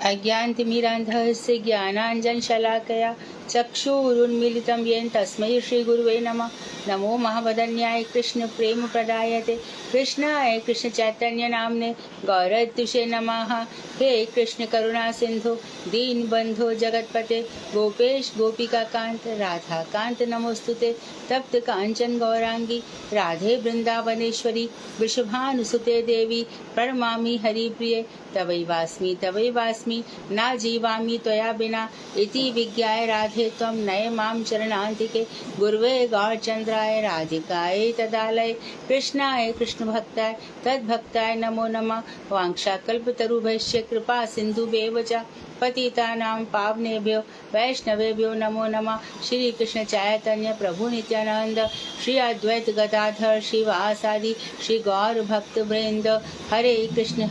अज्ञानतिमिरान्धस्य ज्ञानाञ्जनशलाकया चक्षुरुन्मीलितं येन तस्मै श्रीगुरुवे नमः। नमो महावदन्याय कृष्णप्रेमप्रदायते कृष्णाय कृष्णचैतन्य नाम्ने गौरद्विषे नमः। हे कृष्ण करुणा सिंधु दीनबंधु जगतपते गोपेश गोपिकाकांत राधाकांत नमोस्तुते। तप्त कांचन गौरांगी राधे वृंदावनेश्वरी वृषभानुसुते देवी प्रणमामि हरिप्रिये। तवैवास्मि ना जीवामि त्वया बिना इति विज्ञाय राधे त्वं नय मां चरणान्तिके। गुरुवे गौरचन्द्राय राधिकायै तदालये कृष्णाय कृष्णभक्ताय तद्भक्ताय नमो नमः। वाञ्छाकल्पतरुभ्यश्च कृपा सिन्धुभ्येव च पतितानां पावनेभ्यो वैष्णवेभ्यो नमो नमः। श्री कृष्ण चैतन्य प्रभु नित्यानंद श्री अद्वैत गदाधर श्रीवासादि श्री गौर भक्त वृंद। हरे कृष्ण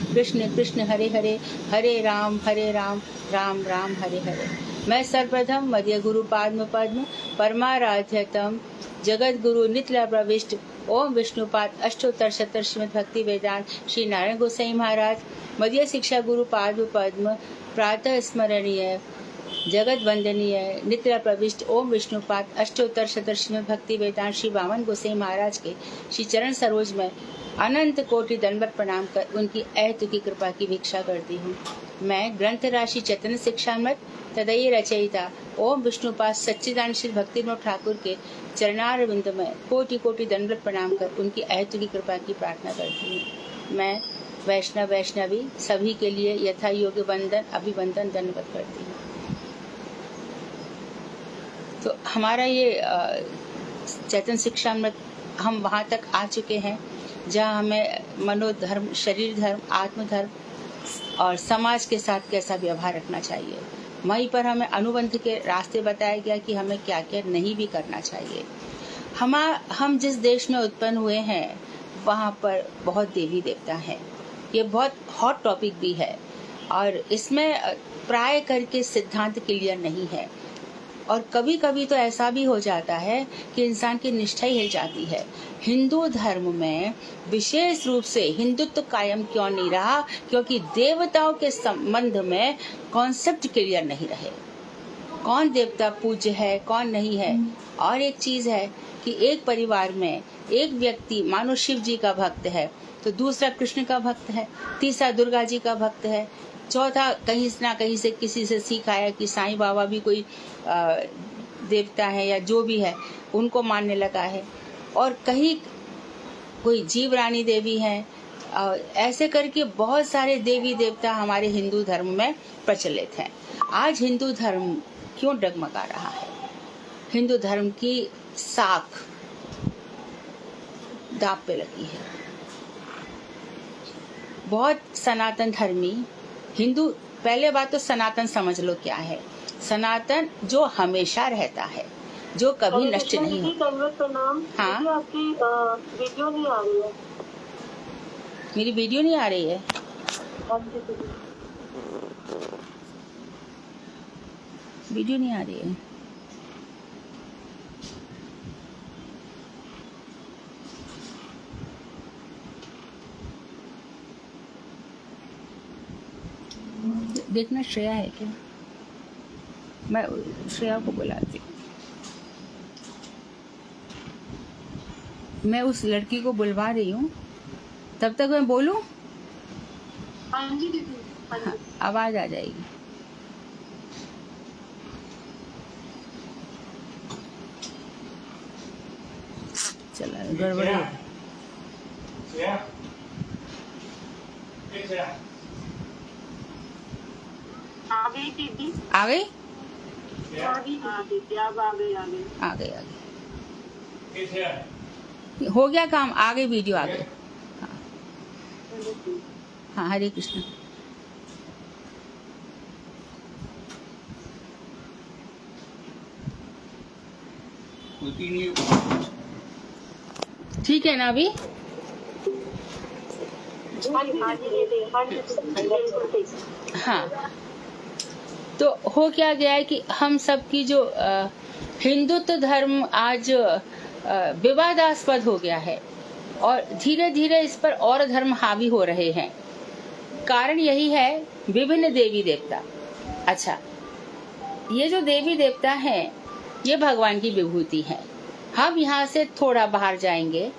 कृष्ण कृष्ण हरे हरे, हरे राम राम राम हरे हरे। मैं सर्वप्रथम मध्य गुरु पाद्म पद्म परमाराध्यतम जगत गुरु नित्य प्रविष्ट ओम विष्णुपाद अष्टोत्तर शतक श्रीमद् भक्ति वेदांत श्री नारायण गोसाई महाराज मध्य शिक्षा गुरु पाद्म पद्म प्रातः स्मरणीय जगत वंदनीय नित्य प्रविष्ट ओम विष्णुपाद अष्टोत्तर शतक श्रीमद् भक्ति वेदांत श्री वामन गोसाई महाराज के श्री चरण सरोज में अनंत कोटि दंडवत प्रणाम कर उनकी अहेतुकी कृपा की भिक्षा करती हूँ। मैं ग्रंथ राशि चैतन्य शिक्षामृत तदय रचयिता ओम विष्णुपाद सच्चिदानंद श्री भक्तिविनोद ठाकुर के चरणारविंद में कोटि कोटि दंडवत प्रणाम कर उनकी अहेतुकी कृपा की प्रार्थना करती हूँ। मैं वैष्णवी सभी के लिए यथा योग्य वंदन अभिवंदन दंडवत करती हूँ। तो हमारा ये चैतन्य शिक्षामृत हम वहाँ तक आ चुके हैं जहाँ हमें मनोधर्म, शरीर धर्म, आत्मधर्म और समाज के साथ कैसा व्यवहार रखना चाहिए। वहीं पर हमें अनुबंध के रास्ते बताया गया कि हमें क्या क्या नहीं भी करना चाहिए। हम जिस देश में उत्पन्न हुए हैं वहाँ पर बहुत देवी देवता हैं। ये बहुत हॉट टॉपिक भी है और इसमें प्राय करके सिद्धांत क्लियर नहीं है और कभी कभी तो ऐसा भी हो जाता है कि इंसान की निष्ठा ही हिल जाती है। हिंदू धर्म में विशेष रूप से हिंदुत्व कायम क्यों नहीं रहा? क्योंकि देवताओं के संबंध में कॉन्सेप्ट क्लियर नहीं रहे। कौन देवता पूज्य है, कौन नहीं है। और एक चीज है कि एक परिवार में एक व्यक्ति मानो शिव जी का भक्त है तो दूसरा कृष्ण का भक्त है, तीसरा दुर्गा जी का भक्त है, चौथा कहीं ना कहीं से किसी से सीख आया कि साईं बाबा भी कोई देवता है या जो भी है उनको मानने लगा है, और कहीं कोई जीव रानी देवी है। ऐसे करके बहुत सारे देवी देवता हमारे हिंदू धर्म में प्रचलित हैं। आज हिंदू धर्म क्यों डगमगा रहा है? हिंदू धर्म की साख दांव पे लगी है। बहुत सनातन धर्मी हिंदू, पहले बात तो सनातन समझ लो क्या है। सनातन जो हमेशा रहता है, जो कभी नष्ट नहीं होता। हाँ, आपकी वीडियो नहीं आ रही है। मेरी वीडियो नहीं आ रही है? वीडियो नहीं आ रही है। देखना श्रेया है क्या? मैं श्रेया को बुलाती हूँ। मैं उस लड़की को बुलवा रही हूँ, तब तक मैं बोलूं? हाँ जी दीदी, हाँ जी। आवाज आ जाएगी। चला गड़बड़ी आ गई दीदी। आ गई? आ गई। हो गया काम, आ गई वीडियो, आ गई। हाँ, हरे कृष्ण। ठीक है ना अभी? हाँ, तो हो क्या गया है कि हम सब की जो हिंदुत्व धर्म आज विवादास्पद हो गया है और धीरे धीरे इस पर और धर्म हावी हो रहे हैं। कारण यही है विभिन्न देवी देवता। अच्छा, ये जो देवी देवता हैं ये भगवान की विभूति है। हम यहाँ से थोड़ा बाहर जाएंगे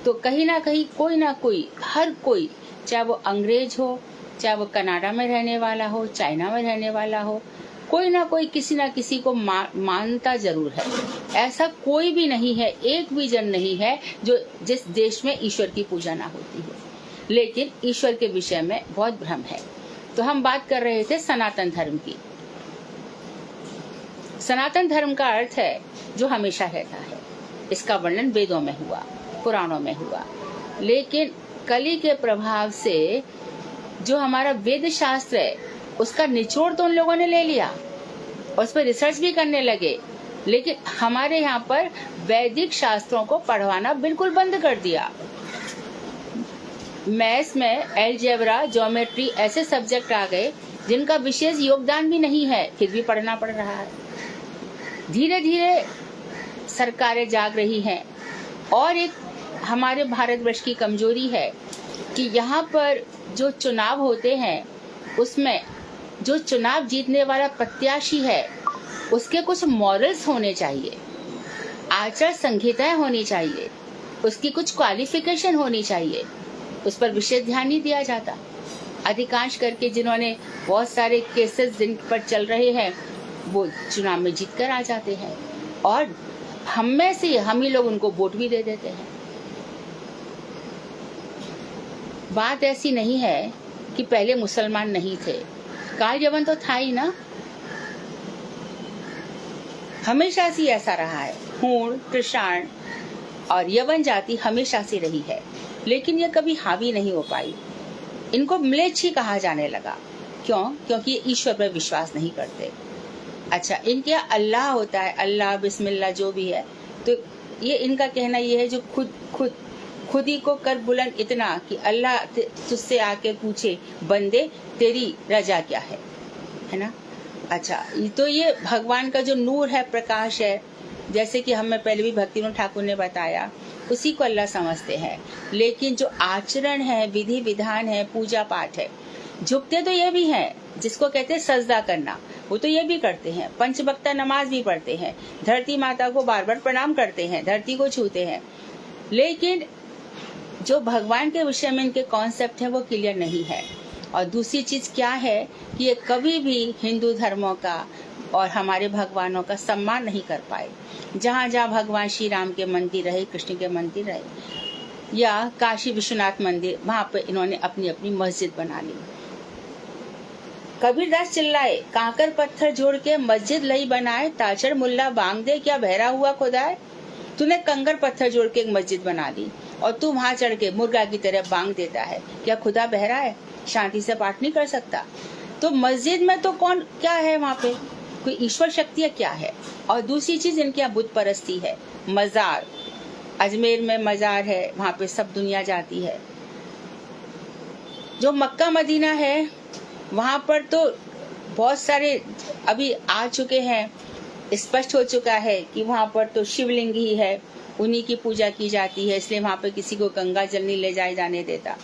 तो कहीं ना कहीं कोई ना कोई, हर कोई, चाहे वो अंग्रेज हो, चाहे वो कनाडा में रहने वाला हो, चाइना में रहने वाला हो, कोई ना कोई किसी ना किसी को मानता जरूर है। ऐसा कोई भी नहीं है, एक भी जन नहीं है जो जिस देश में ईश्वर की पूजा ना होती हो, लेकिन ईश्वर के विषय में बहुत भ्रम है। तो हम बात कर रहे थे सनातन धर्म की। सनातन धर्म का अर्थ है जो हमेशा रहता है। इसका वर्णन वेदों में हुआ, पुराणों में हुआ, लेकिन कली के प्रभाव से जो हमारा वेद शास्त्र है उसका निचोड़ तो उन लोगों ने ले लिया, उस पर रिसर्च भी करने लगे, लेकिन हमारे यहाँ पर वैदिक शास्त्रों को पढ़वाना बिल्कुल बंद कर दिया। मैथ्स में एलजेब्रा, ज्योमेट्री ऐसे सब्जेक्ट आ गए जिनका विशेष योगदान भी नहीं है, फिर भी पढ़ना पड़ रहा है। धीरे धीरे सरकारें जाग रही हैं। और एक हमारे भारतवर्ष की कमजोरी है कि यहाँ पर जो चुनाव होते हैं उसमें जो चुनाव जीतने वाला प्रत्याशी है उसके कुछ मॉरल्स होने चाहिए, आचार संहिताएं होनी चाहिए, उसकी कुछ क्वालिफिकेशन होनी चाहिए। उस पर विशेष ध्यान नहीं दिया जाता। अधिकांश करके जिन्होंने बहुत सारे केसेस जिन पर चल रहे हैं वो चुनाव में जीत कर आ जाते हैं, और हम में से हम ही लोग उनको वोट भी दे देते हैं। बात ऐसी नहीं है कि पहले मुसलमान नहीं थे, काल यवन तो था ही ना, हमेशा से ऐसा रहा है। हूण, कृषाण और यवन जाति हमेशा से रही है, लेकिन ये कभी हावी नहीं हो पाई। इनको म्लेच्छ ही कहा जाने लगा। क्यों? क्योंकि ये ईश्वर पर विश्वास नहीं करते। अच्छा, इनके यहाँ अल्लाह होता है, अल्लाह, बिस्मिल्लाह जो भी है, तो ये इनका कहना ये है जो खुद ही को कर बुलंद इतना कि अल्लाह तुझसे आके पूछे बंदे तेरी रजा क्या है ना। अच्छा, तो ये भगवान का जो नूर है, प्रकाश है, जैसे कि हमें पहले भी भक्तिविनोद ठाकुर ने बताया, उसी को अल्लाह समझते हैं। लेकिन जो आचरण है, विधि विधान है, पूजा पाठ है, झुकते तो ये भी हैं, जिसको कहते हैं सजदा करना, वो तो ये भी करते हैं। पंचवक्ता नमाज भी पढ़ते हैं, धरती माता को बार बार प्रणाम करते हैं, धरती को छूते हैं, लेकिन जो भगवान के विषय में इनके कॉन्सेप्ट है वो क्लियर नहीं है। और दूसरी चीज क्या है कि ये कभी भी हिंदू धर्मों का और हमारे भगवानों का सम्मान नहीं कर पाए। जहाँ जहाँ भगवान श्री राम के मंदिर रहे, कृष्ण के मंदिर रहे, या काशी विश्वनाथ मंदिर, वहाँ पे इन्होंने अपनी अपनी मस्जिद बना ली। कबीरदास चिल्लाए, कांकर पत्थर जोड़ के मस्जिद लई बनाए, ताचड़ मुल्ला बांग दे, क्या बहरा हुआ खुदाए। तूने कंकर पत्थर जोड़ के एक मस्जिद बना ली और तू वहां चढ़ के मुर्गा की तरह बांग देता है, क्या खुदा बहरा है? शांति से पाठ नहीं कर सकता? तो मस्जिद में तो कौन क्या है? वहाँ पे कोई ईश्वर शक्ति है क्या है? और दूसरी चीज इनके यहाँ बुत परस्ती है। मजार, अजमेर में मजार है, वहाँ पे सब दुनिया जाती है। जो मक्का मदीना है वहाँ पर तो बहुत सारे अभी आ चुके हैं, स्पष्ट हो चुका है कि वहाँ पर तो शिवलिंग ही है, उन्हीं की पूजा की जाती है, इसलिए वहाँ पे किसी को गंगा जल नहीं ले जाने देता।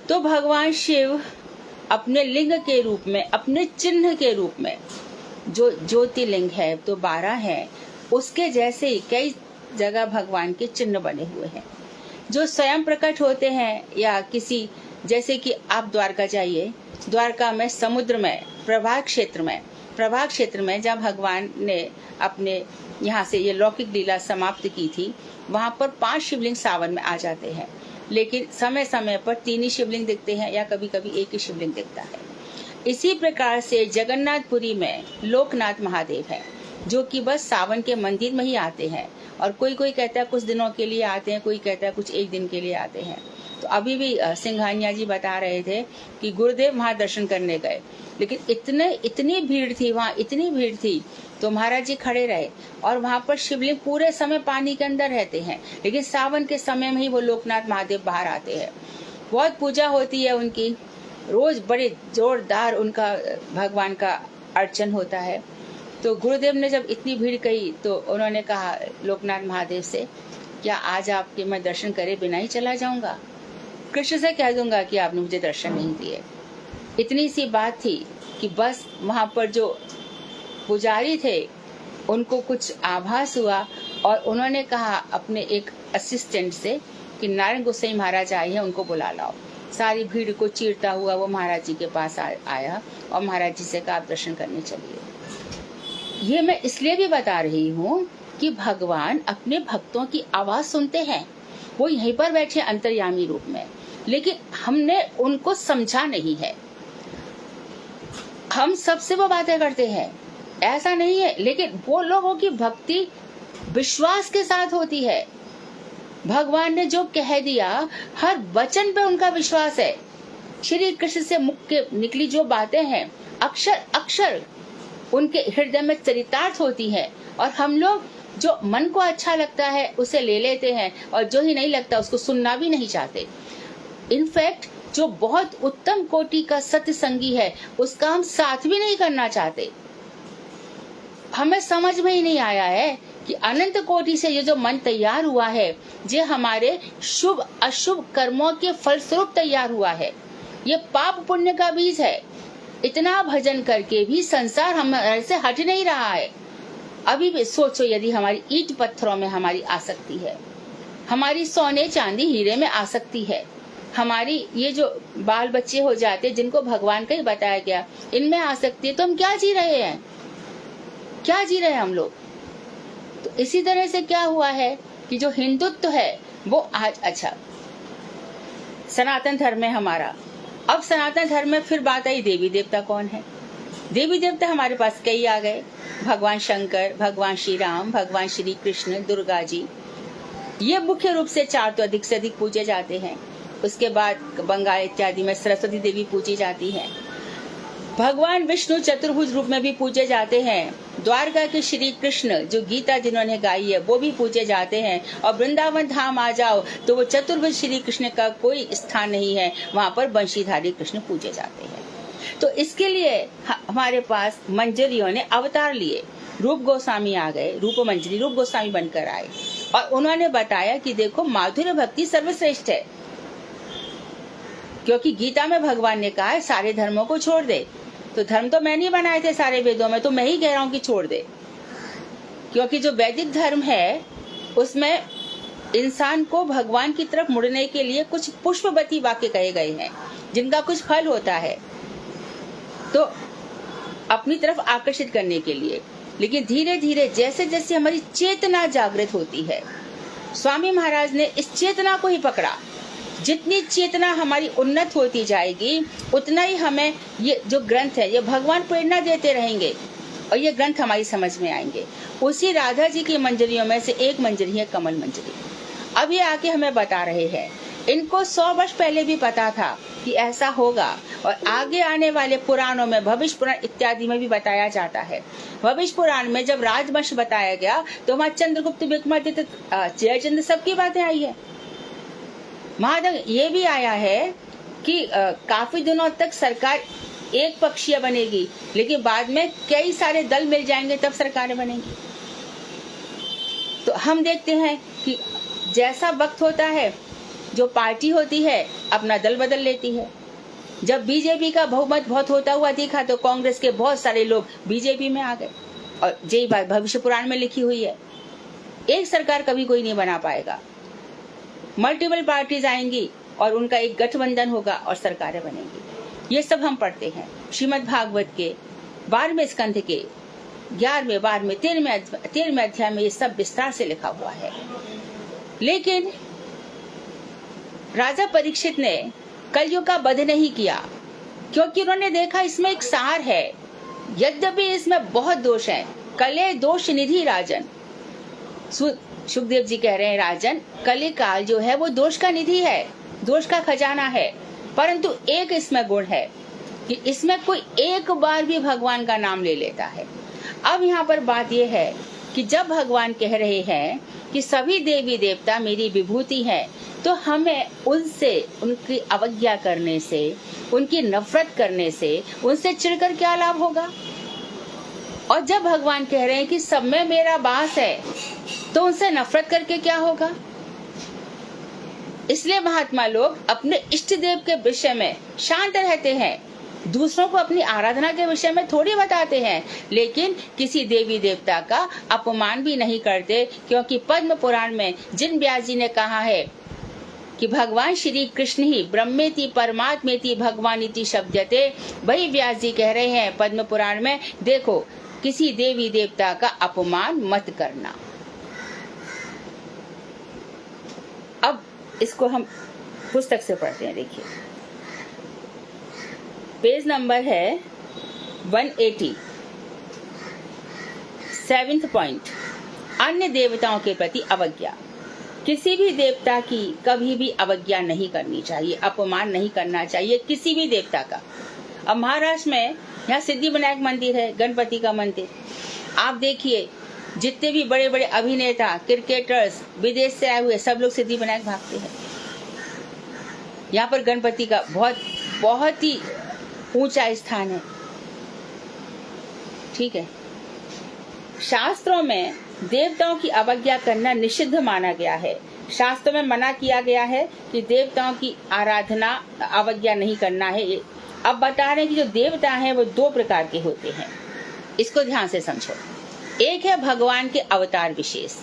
तो भगवान शिव अपने लिंग के रूप में, अपने चिन्ह के रूप में, जो ज्योतिर्लिंग है तो 12 है, उसके जैसे ही कई जगह भगवान के चिन्ह बने हुए हैं जो स्वयं प्रकट होते हैं। या किसी, जैसे कि आप द्वारका जाइए, द्वारका में समुद्र में प्रभाग क्षेत्र में जब भगवान ने अपने यहाँ से ये लौकिक लीला समाप्त की थी, वहाँ पर 5 शिवलिंग सावन में आ जाते हैं, लेकिन समय समय पर 3 ही शिवलिंग दिखते हैं या कभी कभी 1 ही शिवलिंग दिखता है। इसी प्रकार से जगन्नाथपुरी में लोकनाथ महादेव है, जो कि बस सावन के मंदिर में ही आते हैं, और कोई कहता है कुछ दिनों के लिए आते हैं, कोई कहता है कुछ 1 दिन के लिए आते हैं। तो अभी भी सिंघानिया जी बता रहे थे कि गुरुदेव वहाँ दर्शन करने गए, लेकिन इतनी भीड़ थी वहाँ, इतनी भीड़ थी, तो महाराज जी खड़े रहे, और वहाँ पर शिवलिंग पूरे समय पानी के अंदर रहते हैं, लेकिन सावन के समय में ही वो लोकनाथ महादेव बाहर आते हैं। बहुत पूजा होती है उनकी, रोज बड़े जोरदार उनका भगवान का अर्चन होता है। तो गुरुदेव ने जब इतनी भीड़ कही तो उन्होंने कहा लोकनाथ महादेव से, क्या आज आपके मैं दर्शन करे बिना ही चला जाऊंगा? कृष्ण से कह दूंगा कि आपने मुझे दर्शन नहीं दिए। इतनी सी बात थी कि बस वहां पर जो पुजारी थे उनको कुछ आभास हुआ और उन्होंने कहा अपने एक असिस्टेंट से कि नारायण गोसाई महाराज आए हैं, उनको बुला लाओ। सारी भीड़ को चीरता हुआ वो महाराज जी के पास आया और महाराज जी से कहा आप दर्शन करने चलिए। ये मैं इसलिए भी बता रही हूँ कि भगवान अपने भक्तों की आवाज सुनते हैं। वो यहीं पर बैठे अंतर्यामी रूप में, लेकिन हमने उनको समझा नहीं है। हम सबसे वो बातें करते हैं, ऐसा नहीं है, लेकिन वो लोगों की भक्ति विश्वास के साथ होती है। भगवान ने जो कह दिया हर वचन पे उनका विश्वास है। श्री कृष्ण से मुख के निकली जो बातें हैं अक्षर अक्षर उनके हृदय में चरितार्थ होती है, और हम लोग जो मन को अच्छा लगता है उसे ले लेते हैं और जो ही नहीं लगता उसको सुनना भी नहीं चाहते। इनफैक्ट जो बहुत उत्तम कोटि का सत्संगी है उसका हम साथ भी नहीं करना चाहते। हमें समझ में ही नहीं आया है कि अनंत कोटि से ये जो मन तैयार हुआ है ये हमारे शुभ अशुभ कर्मों के फलस्वरूप तैयार हुआ है। ये पाप पुण्य का बीज है। इतना भजन करके भी संसार हमारे से हट नहीं रहा है। अभी भी सोचो, यदि हमारी ईंट पत्थरों में हमारी आसक्ति है, हमारी सोने चांदी हीरे में आसक्ति है, हमारी ये जो बाल बच्चे हो जाते जिनको भगवान का ही बताया गया इनमें आसक्ति है, तो हम क्या जी रहे हैं, क्या जी रहे हैं हम लोग। तो इसी तरह से क्या हुआ है कि जो हिंदुत्व है वो आज अच्छा सनातन धर्म है हमारा। अब सनातन धर्म में फिर बात आई देवी देवता कौन है। देवी देवता हमारे पास कई आ गए, भगवान शंकर, भगवान श्री राम, भगवान श्री कृष्ण, दुर्गा जी। ये मुख्य रूप से 4 तो अधिक से अधिक पूजे जाते हैं। उसके बाद बंगाल इत्यादि में सरस्वती देवी पूजी जाती है। भगवान विष्णु चतुर्भुज रूप में भी पूजे जाते हैं। द्वारका के श्री कृष्ण जो गीता जिन्होंने गाई है वो भी पूजे जाते हैं। और वृंदावन धाम आ जाओ तो वो चतुर्भुज श्री कृष्ण का कोई स्थान नहीं है, वहाँ पर बंशीधारी कृष्ण पूजे जाते हैं। तो इसके लिए हमारे पास मंजरियों ने अवतार लिए। रूप गोस्वामी आ गए, रूप मंजरी रूप गोस्वामी बनकर आए और उन्होंने बताया कि देखो माधुर्य भक्ति सर्वश्रेष्ठ है, क्योंकि गीता में भगवान ने कहा है सारे धर्मों को छोड़ दे। तो धर्म तो मैं नहीं बनाए थे सारे वेदों में, तो मैं ही कह रहा हूँ कि छोड़ दे, क्योंकि जो वैदिक धर्म है उसमें इंसान को भगवान की तरफ मुड़ने के लिए कुछ पुष्पवती वाक्य कहे गए हैं जिनका कुछ फल होता है, तो अपनी तरफ आकर्षित करने के लिए। लेकिन धीरे धीरे जैसे जैसे हमारी चेतना जागृत होती है, स्वामी महाराज ने इस चेतना को ही पकड़ा। जितनी चेतना हमारी उन्नत होती जाएगी उतना ही हमें ये जो ग्रंथ है ये भगवान प्रेरणा देते रहेंगे और ये ग्रंथ हमारी समझ में आएंगे। उसी राधा जी की मंजरियों में से एक मंजरी है कमल मंजरी। अब ये आके हमें बता रहे हैं। इनको 100 वर्ष पहले भी पता था कि ऐसा होगा, और आगे आने वाले पुराणों में भविष्य पुराण इत्यादि में भी बताया जाता है। भविष्य पुराण में जब राजवंश बताया गया तो वहाँ चंद्रगुप्त विक्रमादित्य जयचंद्र सबकी बातें आई है। महादेव ये भी आया है कि काफी दिनों तक सरकार एक पक्षीय बनेगी, लेकिन बाद में कई सारे दल मिल जाएंगे तब सरकारें बनेंगी। तो हम देखते हैं कि जैसा वक्त होता है जो पार्टी होती है अपना दल बदल लेती है। जब बीजेपी का बहुमत बहुत होता हुआ दिखा तो कांग्रेस के बहुत सारे लोग बीजेपी में आ गए, और यही बात भविष्य पुराण में लिखी हुई है। एक सरकार कभी कोई नहीं बना पाएगा, मल्टीपल पार्टीज आएंगी और उनका एक गठबंधन होगा और सरकारें बनेंगी। ये सब हम पढ़ते हैं श्रीमद् भागवत के 12वें स्कंध के 11वें 12वें 13वें अध्याय में ये सब विस्तार से लिखा हुआ है। लेकिन राजा परीक्षित ने कलयुग का वध नहीं किया, क्योंकि उन्होंने देखा इसमें एक सार है। यद्यपि इसमें बहुत दोष है, कले दोष निधि राजन। सुखदेव जी कह रहे हैं राजन, कली काल जो है वो दोष का निधि है, दोष का खजाना है, परंतु एक इसमें गुण है कि इसमें कोई एक बार भी भगवान का नाम ले लेता है। अब यहाँ पर बात यह है कि जब भगवान कह रहे हैं कि सभी देवी देवता मेरी विभूति हैं, तो हमें उनसे, उनकी अवज्ञा करने से, उनकी नफरत करने से, उनसे चिढ़कर क्या लाभ होगा। और जब भगवान कह रहे हैं कि सब में मेरा वास है, तो उनसे नफरत करके क्या होगा। इसलिए महात्मा लोग अपने इष्ट देव के विषय में शांत रहते हैं, दूसरों को अपनी आराधना के विषय में थोड़ी बताते हैं, लेकिन किसी देवी देवता का अपमान भी नहीं करते, क्योंकि पद्म पुराण में जिन व्यास जी ने कहा है कि भगवान श्री कृष्ण ही ब्रह्मेति परमात्मेति भगवानिति शब्दते, वही व्यास जी कह रहे हैं पद्म पुराण में, देखो किसी देवी देवता का अपमान मत करना। अब इसको हम पुस्तक से पढ़ते हैं। देखिए पेज नंबर है 180, 7th पॉइंट, अन्य देवताओं के प्रति अवज्ञा। किसी भी देवता की कभी भी अवज्ञा नहीं करनी चाहिए, अपमान नहीं करना चाहिए किसी भी देवता का। अब महाराष्ट्र में यहाँ सिद्धिविनायक मंदिर है, गणपति का मंदिर। आप देखिए जितने भी बड़े बड़े अभिनेता, क्रिकेटर्स, विदेश से आए हुए सब लोग सिद्धिविनायक भागते हैं। यहाँ पर गणपति का बहुत ही ऊंचा स्थान है। ठीक है, शास्त्रों में देवताओं की अवज्ञा करना निषिद्ध माना गया है। शास्त्रों में मना किया गया है कि देवताओं की आराधना अवज्ञा नहीं करना है। अब बता रहे हैं कि जो देवता हैं वो 2 प्रकार के होते हैं, इसको ध्यान से समझो। एक है भगवान के अवतार विशेष,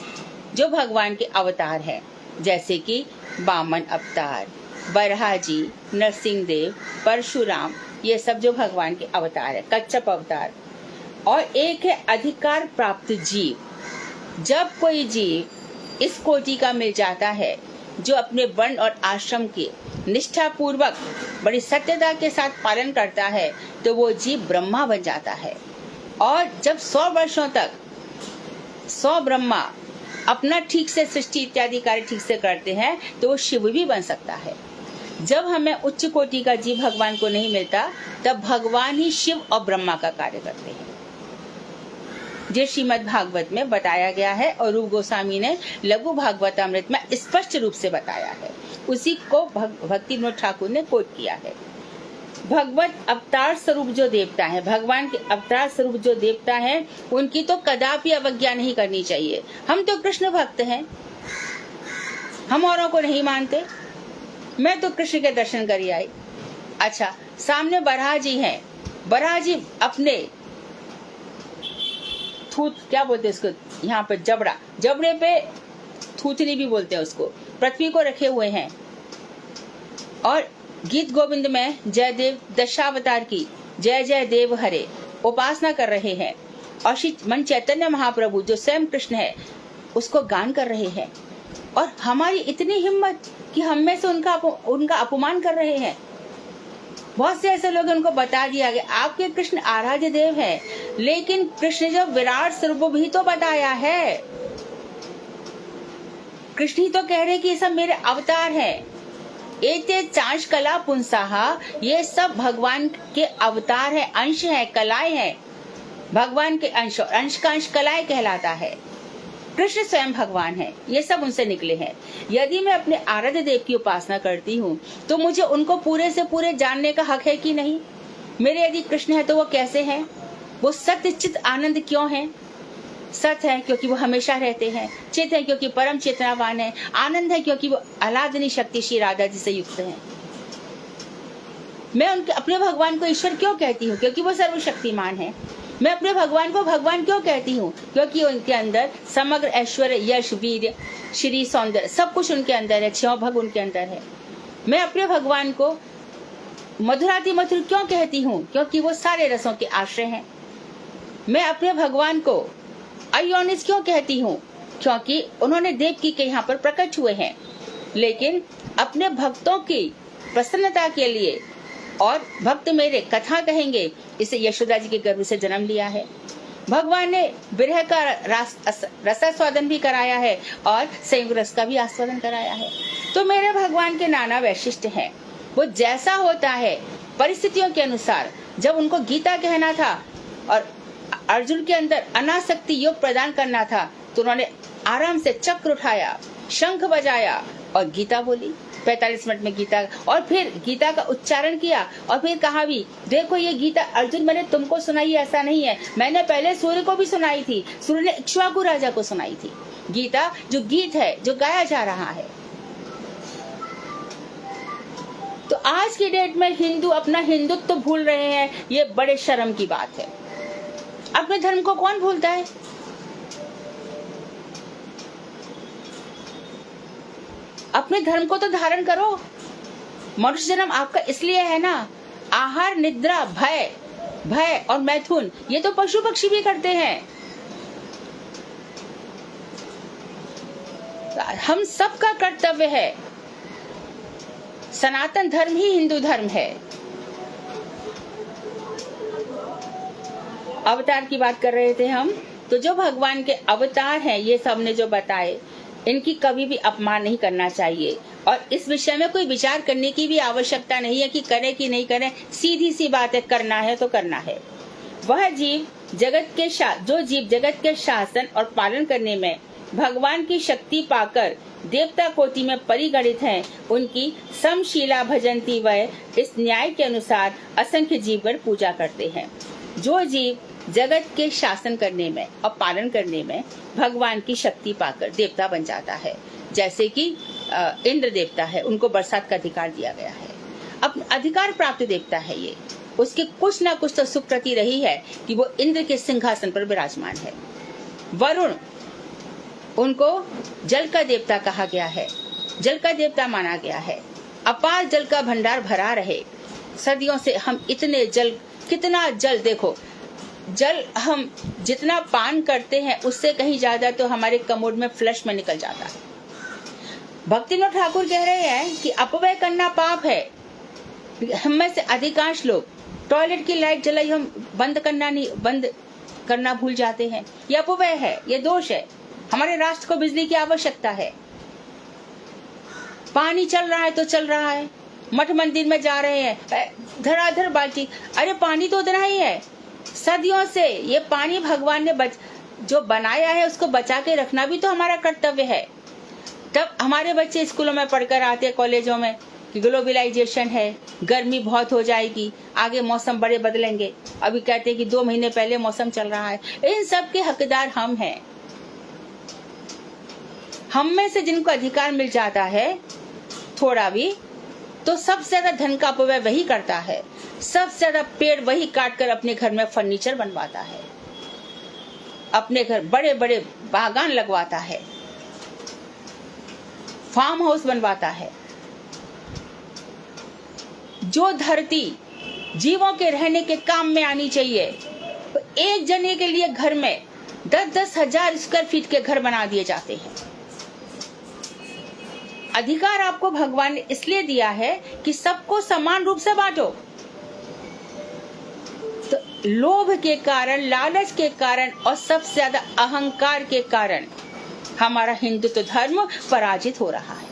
जो भगवान के अवतार हैं, जैसे कि वामन अवतार, बरहा जी, नरसिंह देव, परशुराम, ये सब जो भगवान के अवतार है, कच्छप अवतार। और एक है अधिकार प्राप्त जीव। जब कोई जीव इस कोटि का मिल जाता है जो अपने वर्ण और आश्रम के निष्ठा पूर्वक बड़ी सत्यता के साथ पालन करता है, तो वो जीव ब्रह्मा बन जाता है। और जब 100 वर्षों तक 100 ब्रह्मा अपना ठीक से सृष्टि इत्यादि कार्य ठीक से करते हैं, तो वो शिव भी बन सकता है। जब हमें उच्च कोटि का जीव भगवान को नहीं मिलता, तब भगवान ही शिव और ब्रह्मा का कार्य करते हैं, जो श्रीमद् भागवत में बताया गया है और रूप गोस्वामी ने लघु भागवतामृत में स्पष्ट रूप से बताया है। उसी को भक्ति विनोद ठाकुर ने कोट किया है। भगवत अवतार स्वरूप जो देवता है, भगवान के अवतार स्वरूप जो देवता है, उनकी तो कदापि अवज्ञा नहीं करनी चाहिए। हम तो कृष्ण भक्त हैं, हम औरों को नहीं मानते। मैं तो कृष्ण के दर्शन कर आई। अच्छा, सामने बरहा जी हैं। बरहा जी अपने थूत, क्या बोलते हैं उसको, यहाँ पे जबड़े पे थूथनी भी बोलते हैं उसको, पृथ्वी को रखे हुए हैं और गीत गोविंद में जयदेव दशावतार की जय जय देव हरे उपासना कर रहे हैं। और श्री मन चैतन्य महाप्रभु जो स्वयं कृष्ण है उसको गान कर रहे हैं। और हमारी इतनी हिम्मत कि हम में से उनका अपमान कर रहे हैं। बहुत से ऐसे लोग, उनको बता दिया गया आपके कृष्ण आराध्य देव है, लेकिन कृष्ण जो विराट स्वरूप भी तो बताया है। कृष्ण ही तो कह रहे कि ये सब मेरे अवतार हैं। एते चांश कला पुंसाहा, ये सब भगवान के अवतार है, अंश है, कलाएं हैं। भगवान के अंश, और अंश का अंश कलाएं कहलाता है। कृष्ण स्वयं भगवान है, ये सब उनसे निकले हैं। यदि मैं अपने आराध्य देव की उपासना करती हूँ, तो मुझे उनको पूरे से पूरे जानने का हक है कि नहीं? मेरे यदि कृष्ण है तो वो कैसे हैं? वो सत्य चित आनंद क्यों हैं? सत्य है क्योंकि वो हमेशा रहते हैं, चित है क्योंकि परम चेतनावान है, आनंद है क्योंकि वो अलादनी शक्ति श्री राधा जी से युक्त है। मैं उनके अपने भगवान को ईश्वर क्यों कहती हूँ? क्योंकि वो सर्वशक्तिमान है। मैं अपने भगवान को भगवान क्यों कहती हूँ? क्योंकि उनके अंदर समग्र ऐश्वर्य, यश, वीर, श्री, सौंदर्य सब कुछ उनके अंदर है, क्षमा भग उनके अंदर है। मैं अपने भगवान को मधुराति मधुर क्यों कहती हूँ? क्योंकि वो सारे रसों के आश्रय हैं। मैं अपने भगवान को अयोनिस क्यों कहती हूँ? क्योंकि उन्होंने देवकी के यहाँ पर प्रकट हुए हैं। लेकिन अपने भक्तों की प्रसन्नता के लिए, और भक्त मेरे कथा कहेंगे, इसे यशोदा जी के गर्भ से जन्म लिया है। भगवान ने विरह का रसास्वादन भी कराया है और संयोग रस का भी आस्वादन कराया है। तो मेरे भगवान के नाना वैशिष्ट हैं। वो जैसा होता है परिस्थितियों के अनुसार, जब उनको गीता कहना था और अर्जुन के अंदर अनासक्ति योग प्रदान करना था, तो उन्होंने आराम से चक्र उठाया, शंख बजाया और गीता बोली। 45 मिनट में गीता, और फिर गीता का उच्चारण किया और फिर कहा भी, देखो ये गीता अर्जुन मैंने तुमको सुनाई, ऐसा नहीं है, मैंने पहले सूर्य को भी सुनाई थी, सूर्य ने इक्ष्वाकु राजा को सुनाई थी। गीता जो गीत है, जो गाया जा रहा है। तो आज की डेट में हिंदू अपना हिंदुत्व तो भूल रहे हैं, ये बड़े शर्म की बात है। अपने धर्म को कौन भूलता है? अपने धर्म को तो धारण करो। मनुष्य जन्म आपका इसलिए है ना। आहार, निद्रा, भय और मैथुन ये तो पशु पक्षी भी करते हैं। हम सबका कर्तव्य है। सनातन धर्म ही हिंदू धर्म है। अवतार की बात कर रहे थे हम, तो जो भगवान के अवतार हैं ये सब ने जो बताए, इनकी कभी भी अपमान नहीं करना चाहिए। और इस विषय में कोई विचार करने की भी आवश्यकता नहीं है कि करें कि नहीं करें। सीधी सी बात है, करना है तो करना है। वह जीव जो जीव जगत के शासन और पालन करने में भगवान की शक्ति पाकर देवता कोटि में परिगणित हैं, उनकी समशीला भजंती वह इस न्याय के अनुसार असंख्य जीवगण पूजा करते हैं। जो जीव जगत के शासन करने में और पालन करने में भगवान की शक्ति पाकर देवता बन जाता है, जैसे कि इंद्र देवता है, उनको बरसात का अधिकार दिया गया है। अब अधिकार प्राप्त देवता है ये, उसके कुछ ना कुछ तो सुकृति रही है कि वो इंद्र के सिंहासन पर विराजमान है। वरुण, उनको जल का देवता कहा गया है, जल का देवता माना गया है। अपार जल का भंडार भरा रहे। सदियों से हम इतने जल, कितना जल, देखो जल हम जितना पान करते हैं उससे कहीं ज्यादा तो हमारे कमोड में फ्लश में निकल जाता है। भक्तिनाथ ठाकुर कह रहे हैं कि अपव्यय करना पाप है। हम में से अधिकांश लोग टॉयलेट की लाइट जलाई हम बंद करना भूल जाते हैं। ये अपव्यय है, ये दोष है। हमारे राष्ट्र को बिजली की आवश्यकता है। पानी चल रहा है तो चल रहा है, मठ मंदिर में जा रहे हैं, धड़ाधड़ बाल्टी, अरे पानी तो उतना ही है। सदियों से ये पानी भगवान ने जो बनाया है उसको बचा के रखना भी तो हमारा कर्तव्य है। तब हमारे बच्चे स्कूलों में पढ़कर आते हैं, कॉलेजों में, कि ग्लोबलाइजेशन है, गर्मी बहुत हो जाएगी, आगे मौसम बड़े बदलेंगे। अभी कहते हैं कि 2 महीने पहले मौसम चल रहा है। इन सब के हकदार हम हैं। हम में से जिनको अधिकार मिल जाता है थोड़ा भी, तो सबसे ज्यादा धन का अपव्यय वही करता है। सबसे ज्यादा पेड़ वही काटकर अपने घर में फर्नीचर बनवाता है, अपने घर बड़े बड़े बागान लगवाता है, फार्म हाउस बनवाता है। जो धरती जीवों के रहने के काम में आनी चाहिए, तो एक जने के लिए घर में 10-10 हजार स्क्वायर फीट के घर बना दिए जाते हैं। अधिकार आपको भगवान ने इसलिए दिया है कि सबको समान रूप से बांटो। तो लोभ के कारण, लालच के कारण और सबसे ज्यादा अहंकार के कारण हमारा हिंदुत्व धर्म पराजित हो रहा है।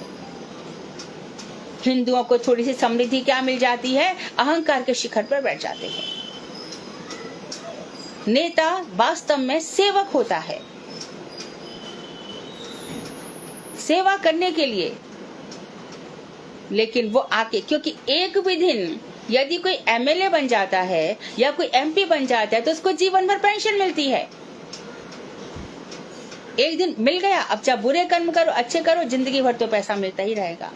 हिंदुओं को थोड़ी सी समृद्धि क्या मिल जाती है? अहंकार के शिखर पर बैठ जाते हैं। नेता वास्तव में सेवक होता है, सेवा करने के लिए। लेकिन वो आके, क्योंकि एक भी दिन यदि कोई एमएलए बन जाता है या कोई एमपी बन जाता है तो उसको जीवन भर पेंशन मिलती है। एक दिन मिल गया, अब चाहे बुरे कर्म करो अच्छे करो, जिंदगी भर तो पैसा मिलता ही रहेगा।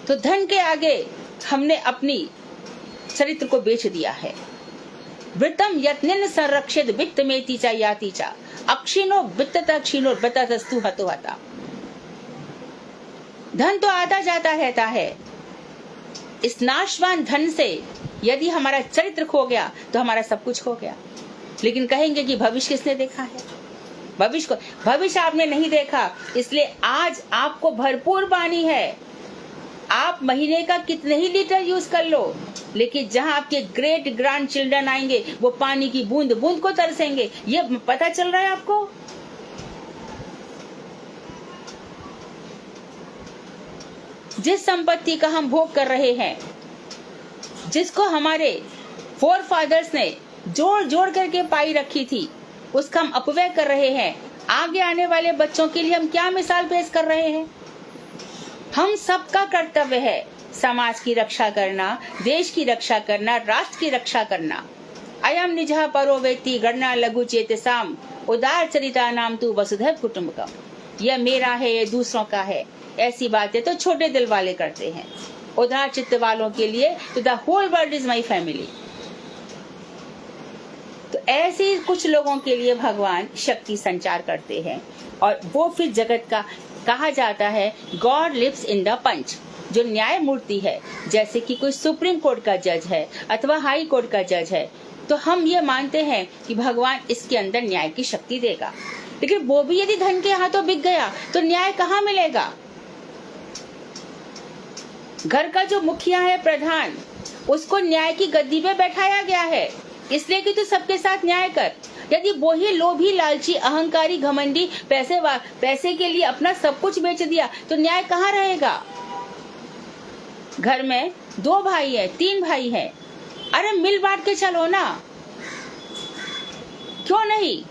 तो धन के आगे हमने अपनी चरित्र को बेच दिया है। वृतम यत्नेन संरक्षित वित्त में तीचा याति चा अक्षिणो वित्तता क्षीणो वित्तस्तु हतो हता। धन तो आता जाता रहता है। इस नाशवान धन से यदि हमारा चरित्र खो गया तो हमारा सब कुछ खो गया। लेकिन कहेंगे कि भविष्य किसने देखा है? भविष्य आपने नहीं देखा, इसलिए आज आपको भरपूर पानी है। आप महीने का कितने ही लीटर यूज कर लो, लेकिन जहां आपके ग्रेट ग्रैंड चिल्ड्रन आएंगे वो पानी की बूंद बूंद को तरसेंगे। ये पता चल रहा है आपको? जिस संपत्ति का हम भोग कर रहे हैं, जिसको हमारे फोर फादर्स ने जोड़ जोड़ करके पाई रखी थी, उसका हम अपव्यय कर रहे हैं। आगे आने वाले बच्चों के लिए हम क्या मिसाल पेश कर रहे हैं? हम सबका कर्तव्य है समाज की रक्षा करना, देश की रक्षा करना, राष्ट्र की रक्षा करना। अयम निजः परो वेत्ति गणना लघु चेतसाम उदार चरिता नाम तू वसुधैव कुटुंबकम। यह मेरा है, ये दूसरों का है, ऐसी बातें तो छोटे दिल वाले करते हैं। उदार चित्त वालों के लिए, तो the whole world is my family. तो ऐसे कुछ लोगों के लिए भगवान शक्ति संचार करते हैं, और वो फिर जगत का कहा जाता है गॉड लिव्स इन द पंच। जो न्याय मूर्ति है, जैसे कि कोई सुप्रीम कोर्ट का जज है अथवा हाई कोर्ट का जज है, तो हम ये मानते हैं कि भगवान इसके अंदर न्याय की शक्ति देगा। लेकिन वो भी यदि धन के हाथों बिक गया तो न्याय कहाँ मिलेगा? घर का जो मुखिया है, प्रधान, उसको न्याय की गद्दी पे बैठाया गया है इसलिए कि तू सबके साथ न्याय कर। यदि वो ही लोभी, लालची, अहंकारी, घमंडी, पैसे के लिए अपना सब कुछ बेच दिया तो न्याय कहाँ रहेगा? घर में 2 भाई है, 3 भाई है, अरे मिल बांट के चलो ना, क्यों नहीं?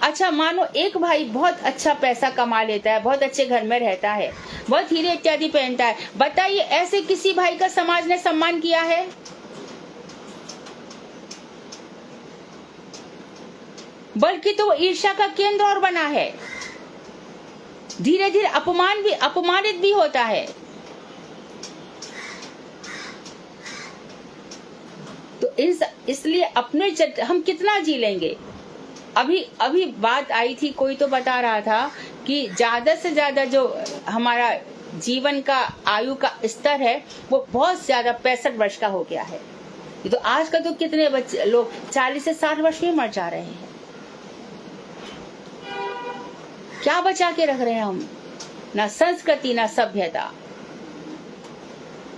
अच्छा, मानो एक भाई बहुत अच्छा पैसा कमा लेता है, बहुत अच्छे घर में रहता है, बहुत हीरे इत्यादि पहनता है, बताइए ऐसे किसी भाई का समाज ने सम्मान किया है? बल्कि तो वो ईर्ष्या का केंद्र और बना है, धीरे धीरे अपमानित भी होता है। तो इसलिए अपने हम कितना जी लेंगे? अभी बात आई थी, कोई तो बता रहा था कि ज्यादा से ज्यादा जो हमारा जीवन का आयु का स्तर है वो बहुत ज्यादा 65 वर्ष का हो गया है। ये तो आज का तो कितने बच्चे लोग 40 से 60 वर्ष में मर जा रहे हैं। क्या बचा के रख रहे हैं हम? ना संस्कृति, ना सभ्यता।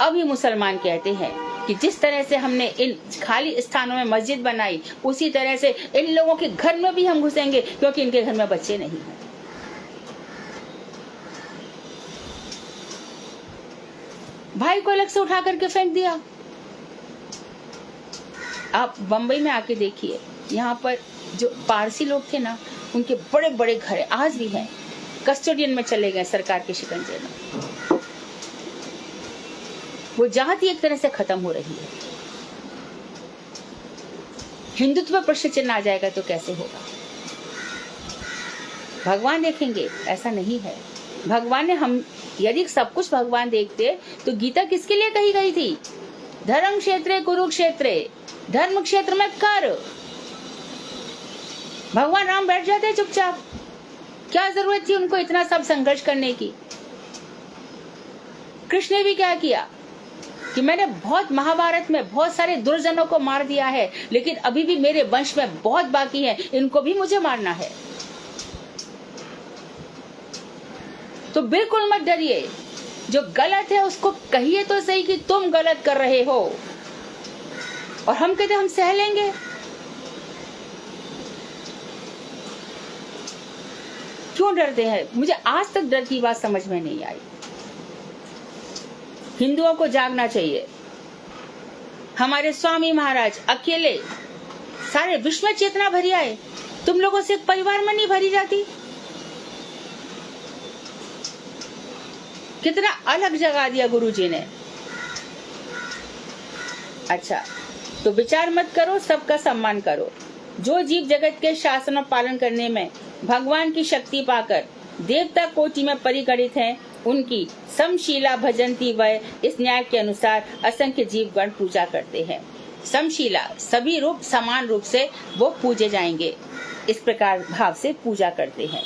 अभी मुसलमान कहते हैं कि जिस तरह से हमने इन खाली स्थानों में मस्जिद बनाई, उसी तरह से इन लोगों के घर में भी हम घुसेंगे, क्योंकि इनके घर में बच्चे नहीं हैं। भाई को अलग से उठा करके फेंक दिया। आप बंबई में आके देखिए, यहाँ पर जो पारसी लोग थे ना, उनके बड़े बड़े घर आज भी हैं, कस्टोडियन में चले गए सरकार के शिकंजे में। वो जाति एक तरह से खत्म हो रही है। हिंदुत्व पर प्रश्न चिन्ह आ जाएगा तो कैसे होगा? भगवान देखेंगे? ऐसा नहीं है। भगवान ने हम यदि सब कुछ भगवान देखते तो गीता किसके लिए कही गई थी? धर्म क्षेत्रे कुरुक्षेत्रे, धर्म क्षेत्र में कर। भगवान राम बैठ जाते चुपचाप, क्या जरूरत थी उनको इतना सब संघर्ष करने की? कृष्ण ने भी क्या किया कि मैंने बहुत महाभारत में बहुत सारे दुर्जनों को मार दिया है, लेकिन अभी भी मेरे वंश में बहुत बाकी है, इनको भी मुझे मारना है। तो बिल्कुल मत डरिए, जो गलत है उसको कहिए तो सही कि तुम गलत कर रहे हो, और हम कहते हम सह लेंगे। क्यों डरते हैं? मुझे आज तक डर की बात समझ में नहीं आई। हिंदुओं को जागना चाहिए। हमारे स्वामी महाराज अकेले सारे विश्व में चेतना भरी आए, तुम लोगों से एक परिवार में नहीं भरी जाती? कितना अलग जगा दिया गुरुजी ने। अच्छा, तो विचार मत करो, सबका सम्मान करो। जो जीव जगत के शासन और पालन करने में भगवान की शक्ति पाकर देवता कोटि में परिगणित हैं, उनकी समशीला भजंती वय इस न्याय के अनुसार असंख्य जीव गण पूजा करते हैं। समशीला, सभी रूप समान रूप से वो पूजे जाएंगे, इस प्रकार भाव से पूजा करते हैं।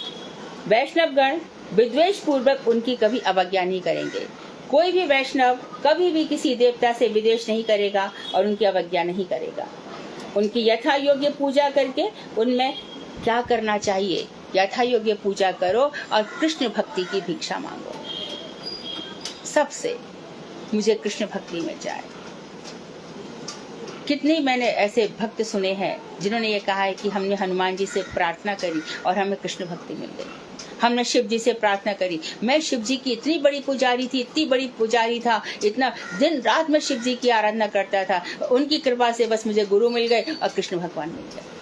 वैष्णव गण विद्वेष पूर्वक उनकी कभी अवज्ञा नहीं करेंगे। कोई भी वैष्णव कभी भी किसी देवता से विद्वेष नहीं करेगा और उनकी अवज्ञा नहीं करेगा। उनकी यथा योग्य पूजा करके उनमें क्या करना चाहिए, यथा योग्य पूजा करो और कृष्ण भक्ति की भिक्षा मांगो। सबसे मुझे कृष्ण भक्ति में जाए। कितने मैंने ऐसे भक्त सुने हैं जिन्होंने ये कहा है कि हमने हनुमान जी से प्रार्थना करी और हमें कृष्ण भक्ति मिल गई, हमने शिव जी से प्रार्थना करी। मैं शिव जी की इतनी बड़ी पुजारी थी, इतनी बड़ी पुजारी था, इतना दिन रात में शिव जी की आराधना करता था, उनकी कृपा से बस मुझे गुरु मिल गए और कृष्ण भगवान मिल गए।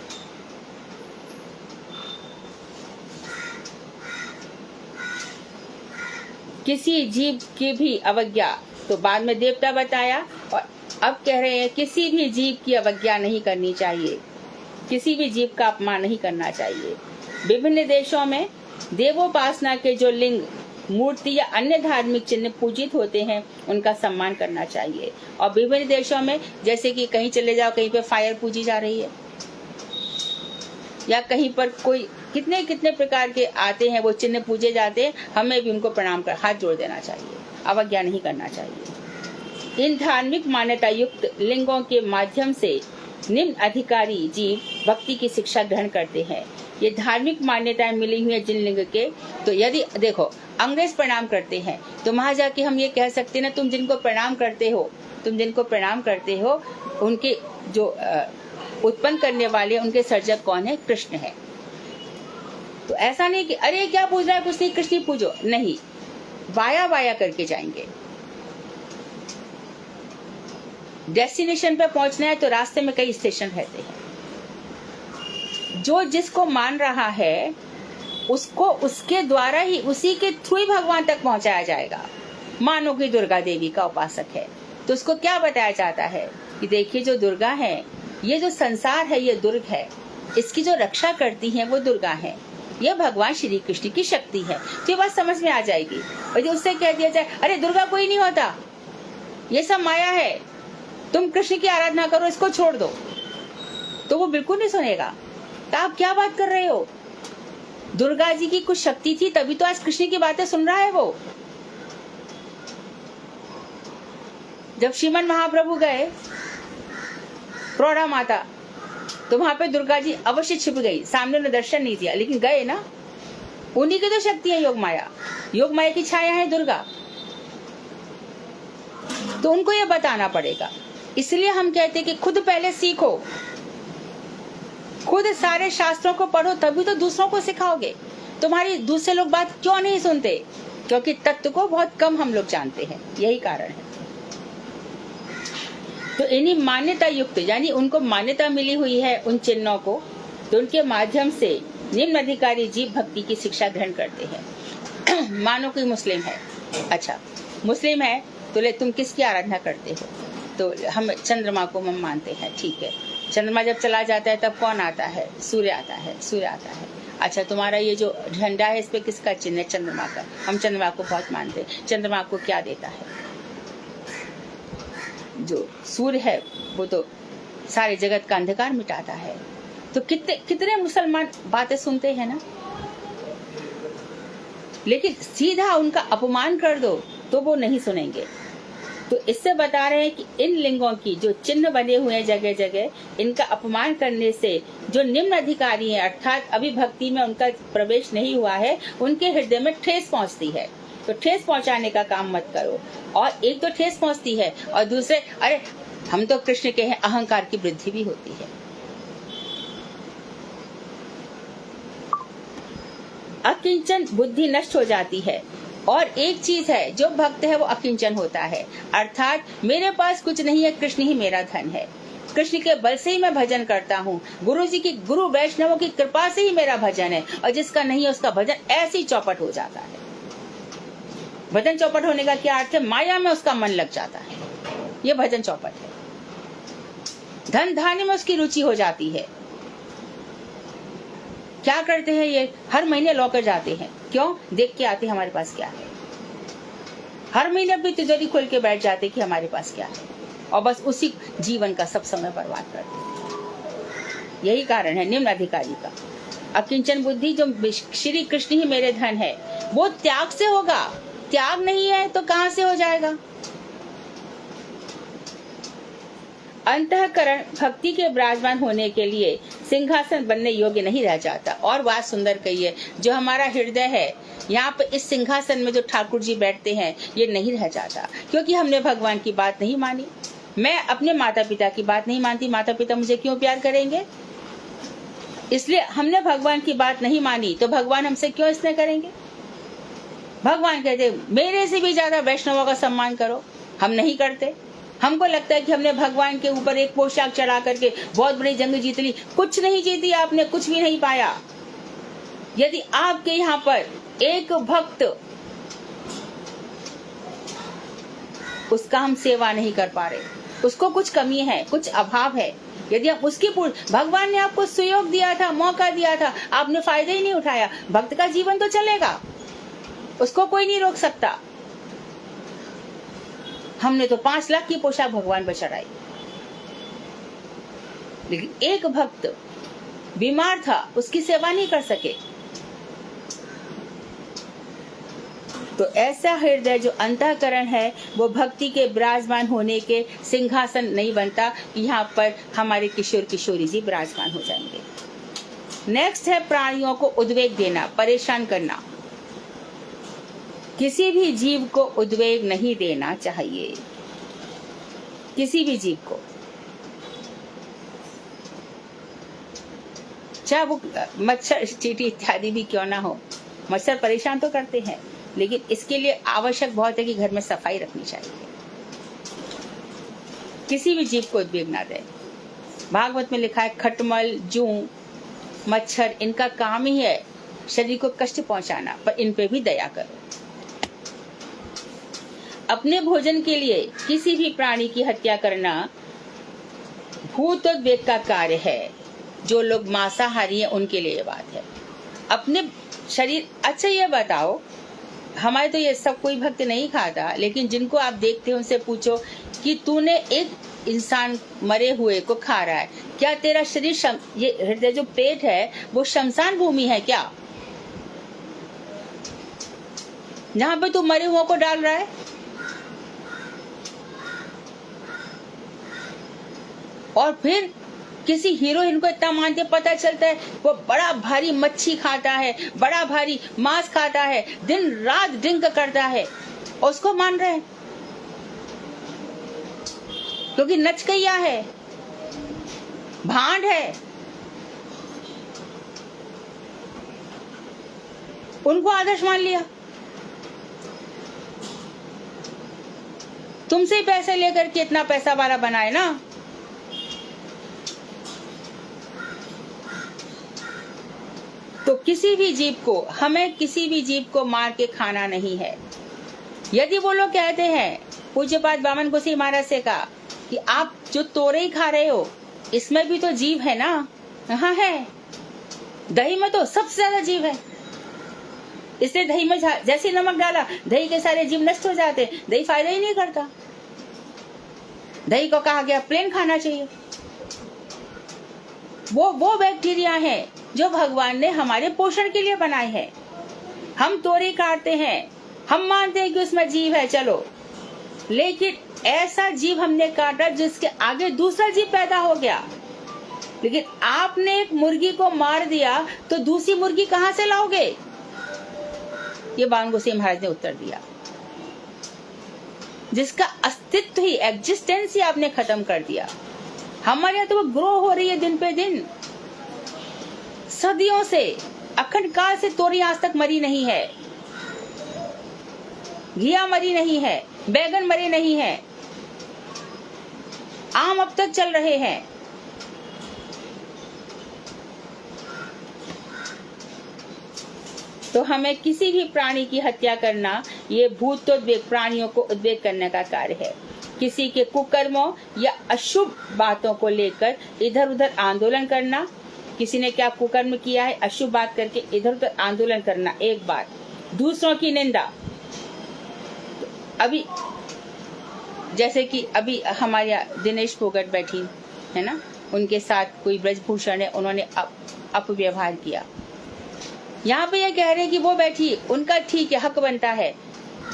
किसी जीव की भी अवज्ञा, तो बाद में देवता बताया और अब कह रहे हैं किसी भी जीव की अवज्ञा नहीं करनी चाहिए, किसी भी जीव का अपमान नहीं करना चाहिए। विभिन्न देशों में देवोपासना के जो लिंग मूर्ति या अन्य धार्मिक चिन्ह पूजित होते हैं उनका सम्मान करना चाहिए। और विभिन्न देशों में जैसे कि कहीं चले जाओ, कहीं पे फायर पूजी जा रही है, या कहीं पर कोई कितने कितने प्रकार के आते हैं वो चिन्ह पूजे जाते हैं, हमें भी उनको प्रणाम कर हाथ जोड़ देना चाहिए, अवज्ञा नहीं करना चाहिए। इन धार्मिक मान्यता युक्त लिंगों के माध्यम से निम्न अधिकारी जीव भक्ति की शिक्षा ग्रहण करते हैं। ये धार्मिक मान्यताएं मिली हुई है जिन लिंग के, तो यदि देखो अंग्रेज प्रणाम करते हैं तो वहां जाके हम ये कह सकते हैं ना, तुम जिनको प्रणाम करते हो उनके जो उत्पन्न करने वाले उनके सर्जक कौन है? कृष्ण है। तो ऐसा नहीं कि अरे क्या पूज रहा है, कुछ नहीं, कृष्ण ही पूजो, नहीं, वाया वाया करके जाएंगे। डेस्टिनेशन पे पहुंचना है तो रास्ते में कई स्टेशन रहते हैं। जो जिसको मान रहा है उसको उसके द्वारा ही, उसी के थ्रू ही भगवान तक पहुंचाया जाएगा। मानो कि दुर्गा देवी का उपासक है तो उसको क्या बताया जाता है कि देखिए जो दुर्गा है, ये जो संसार है ये दुर्ग है, इसकी जो रक्षा करती है वो दुर्गा है, ये भगवान श्री कृष्ण की शक्ति है। तो ये बात समझ में आ जाएगी। और यदि उससे कह दिया जाए अरे दुर्गा कोई नहीं होता, ये सब माया है, तुम कृष्ण की आराधना करो, इसको छोड़ दो, तो वो बिल्कुल नहीं सुनेगा। तो आप क्या बात कर रहे हो? दुर्गा जी की कुछ शक्ति थी तभी तो आज कृष्ण की बातें सुन रहा है वो। जब श्रीमन महाप्रभु गए प्रौढ़ा माता, तो वहां पे दुर्गा जी अवश्य छिप गई, सामने उन्हें दर्शन नहीं दिया, लेकिन गए ना। उन्हीं की तो शक्ति है योग माया, योग माया की छाया है दुर्गा, तो उनको ये बताना पड़ेगा। इसलिए हम कहते हैं कि खुद पहले सीखो, खुद सारे शास्त्रों को पढ़ो, तभी तो दूसरों को सिखाओगे। तुम्हारी दूसरे लोग बात क्यों नहीं सुनते? क्योंकि तत्व को बहुत कम हम लोग जानते हैं, यही कारण है। तो इन्हीं मान्यता युक्त, यानी उनको मान्यता मिली हुई है उन चिन्हों को, तो उनके माध्यम से निम्न अधिकारी जीव भक्ति की शिक्षा ग्रहण करते हैं। मानो कोई मुस्लिम है, अच्छा मुस्लिम है तो ले तुम किसकी आराधना करते हो? तो हम चंद्रमा को हम मानते हैं, ठीक है। चंद्रमा जब चला जाता है तब कौन आता है? सूर्य आता है, सूर्य आता है। अच्छा तुम्हारा ये जो झंडा है इस पे किसका चिन्ह है? चंद्रमा का। हम चंद्रमा को बहुत मानते हैं। चंद्रमा को क्या देता है? जो सूर्य है वो तो सारे जगत का अंधकार मिटाता है। तो कितने कितने मुसलमान बातें सुनते हैं ना, लेकिन सीधा उनका अपमान कर दो तो वो नहीं सुनेंगे। तो इससे बता रहे हैं कि इन लिंगों की जो चिन्ह बने हुए हैं जगह जगह, इनका अपमान करने से जो निम्न अधिकारी हैं, अर्थात अभी भक्ति में उनका प्रवेश नहीं हुआ है, उनके हृदय में ठेस पहुंचती है। तो ठेस पहुंचाने का काम मत करो। और एक तो ठेस पहुंचती है और दूसरे अरे हम तो कृष्ण के हैं, अहंकार की वृद्धि भी होती है। अकिंचन बुद्धि नष्ट हो जाती है। और एक चीज है, जो भक्त है वो अकिंचन होता है, अर्थात मेरे पास कुछ नहीं है, कृष्ण ही मेरा धन है, कृष्ण के बल से ही मैं भजन करता हूँ, गुरु जी की, गुरु वैष्णवों की कृपा से ही मेरा भजन है। और जिसका नहीं है उसका भजन ऐसे ही चौपट हो जाता है। भजन चौपट होने का क्या अर्थ है? माया में उसका मन लग जाता है, ये भजन चौपट है। धन धान्य में उसकी रुचि हो जाती है। क्या करते हैं ये? हर महीने लौकर जाते हैं, क्यों? देख के आते हैं हमारे पास क्या है। हर महीने अपनी तिजोरी खोल के बैठ जाते कि हमारे पास क्या है, और बस उसी जीवन का सब समय बर्बाद करते हैं। यही कारण है निम्न अधिकारी का। अकिंचन बुद्धि, जो श्री कृष्ण ही मेरे धन है, वो त्याग से होगा। त्याग नहीं है तो कहां से हो जाएगा? अंतःकरण भक्ति के विराजमान होने के लिए सिंहासन बनने योग्य नहीं रह जाता। और बात सुंदर कही है, जो हमारा हृदय है, यहाँ पे इस सिंहासन में जो ठाकुर जी बैठते हैं, ये नहीं रह जाता, क्योंकि हमने भगवान की बात नहीं मानी। मैं अपने माता पिता की बात नहीं मानती, माता पिता मुझे क्यों प्यार करेंगे? इसलिए हमने भगवान की बात नहीं मानी, तो भगवान हमसे क्यों स्नेह करेंगे? भगवान कहते मेरे से भी ज्यादा वैष्णवों का सम्मान करो, हम नहीं करते। हमको लगता है कि हमने भगवान के ऊपर एक पोशाक चढ़ा करके बहुत बड़ी जंग जीत ली। कुछ नहीं जीती आपने, कुछ भी नहीं पाया। यदि आपके यहाँ पर एक भक्त, उसका हम सेवा नहीं कर पा रहे, उसको कुछ कमी है, कुछ अभाव है, यदि हम उसकी भगवान ने आपको सुयोग दिया था, मौका दिया था, आपने फायदा ही नहीं उठाया, भक्त का जीवन तो चलेगा, उसको कोई नहीं रोक सकता। हमने तो 5 लाख की पोशाक भगवान पर चढ़ाई, लेकिन एक भक्त बीमार था, उसकी सेवा नहीं कर सके। तो ऐसा हृदय जो अंतःकरण है वो भक्ति के विराजमान होने के सिंहासन नहीं बनता कि यहाँ पर हमारे किशोर किशोरी जी विराजमान हो जाएंगे। नेक्स्ट है प्राणियों को उद्वेग देना, परेशान करना। किसी भी जीव को उद्वेग नहीं देना चाहिए, किसी भी जीव को, चाहे वो मच्छर चींटी इत्यादि भी क्यों ना हो। मच्छर परेशान तो करते हैं, लेकिन इसके लिए आवश्यक बहुत है कि घर में सफाई रखनी चाहिए। किसी भी जीव को उद्वेग ना दे। भागवत में लिखा है खटमल, जूं, मच्छर, इनका काम ही है शरीर को कष्ट पहुंचाना, पर इन पे भी दया करो। अपने भोजन के लिए किसी भी प्राणी की हत्या करना भूतोद्वेग का कार्य है। जो लोग मांसाहारी हैं उनके लिए ये बात है। अपने शरीर, अच्छा ये बताओ, हमारे तो ये सब कोई भक्त नहीं खाता, लेकिन जिनको आप देखते हो उनसे पूछो कि तूने एक इंसान मरे हुए को खा रहा है, क्या तेरा शरीर ये हृदय जो पेट है वो शमशान भूमि है क्या, जहां पे तू मरे हुओं को डाल रहा है? और फिर किसी हीरोइन को इतना मानते, पता चलता है वो बड़ा भारी मच्छी खाता है, बड़ा भारी मांस खाता है, दिन रात ड्रिंक करता है, और उसको मान रहे हैं क्योंकि नचकैया है, भांड है, उनको आदर्श मान लिया। तुमसे ही पैसे लेकर के इतना पैसा वाला बनाए ना। तो किसी भी जीव को, हमें किसी भी जीव को मार के खाना नहीं है। यदि वो लोग कहते हैं, पूज्यपाद बामन गोसाई महाराज से कहा कि आप जो तोरई खा रहे हो इसमें भी तो जीव है ना। हाँ है, दही में तो सबसे ज्यादा जीव है, इसलिए दही में जैसे नमक डाला दही के सारे जीव नष्ट हो जाते, दही फायदा ही नहीं करता। दही को कहा गया प्लेन खाना चाहिए। वो बैक्टीरिया है जो भगवान ने हमारे पोषण के लिए बनाए हैं। हम तोरी काटते हैं, हम मानते हैं कि उसमें जीव है, चलो, लेकिन ऐसा जीव हमने काटा जिसके आगे दूसरा जीव पैदा हो गया। लेकिन आपने एक मुर्गी को मार दिया तो दूसरी मुर्गी कहां से लाओगे? ये बामन गोसाई महाराज ने उत्तर दिया, जिसका अस्तित्व ही, एग्जिस्टेंस ही आपने खत्म कर दिया। हमारे यहाँ तो वो ग्रो हो रही है दिन पे दिन, सदियों से, अखंड काल से तोरी आज तक मरी नहीं है, घिया मरी नहीं है, बैगन मरे नहीं है, आम अब तक चल रहे हैं। तो हमें किसी भी प्राणी की हत्या करना ये भूतोद्वेग, प्राणियों को उद्वेग करने का कार्य है। किसी के कुकर्मों या अशुभ बातों को लेकर इधर उधर आंदोलन करना, किसी ने क्या कुकर्म किया है, अशुभ बात करके इधर उधर आंदोलन करना एक बात। दूसरों की निंदा, अभी जैसे कि अभी हमारे दिनेश फोगट बैठी है ना, उनके साथ कोई ब्रजभूषण है, उन्होंने अपव्यवहार किया। यहाँ पे ये कह रहे हैं कि वो बैठी, उनका ठीक है, हक बनता है,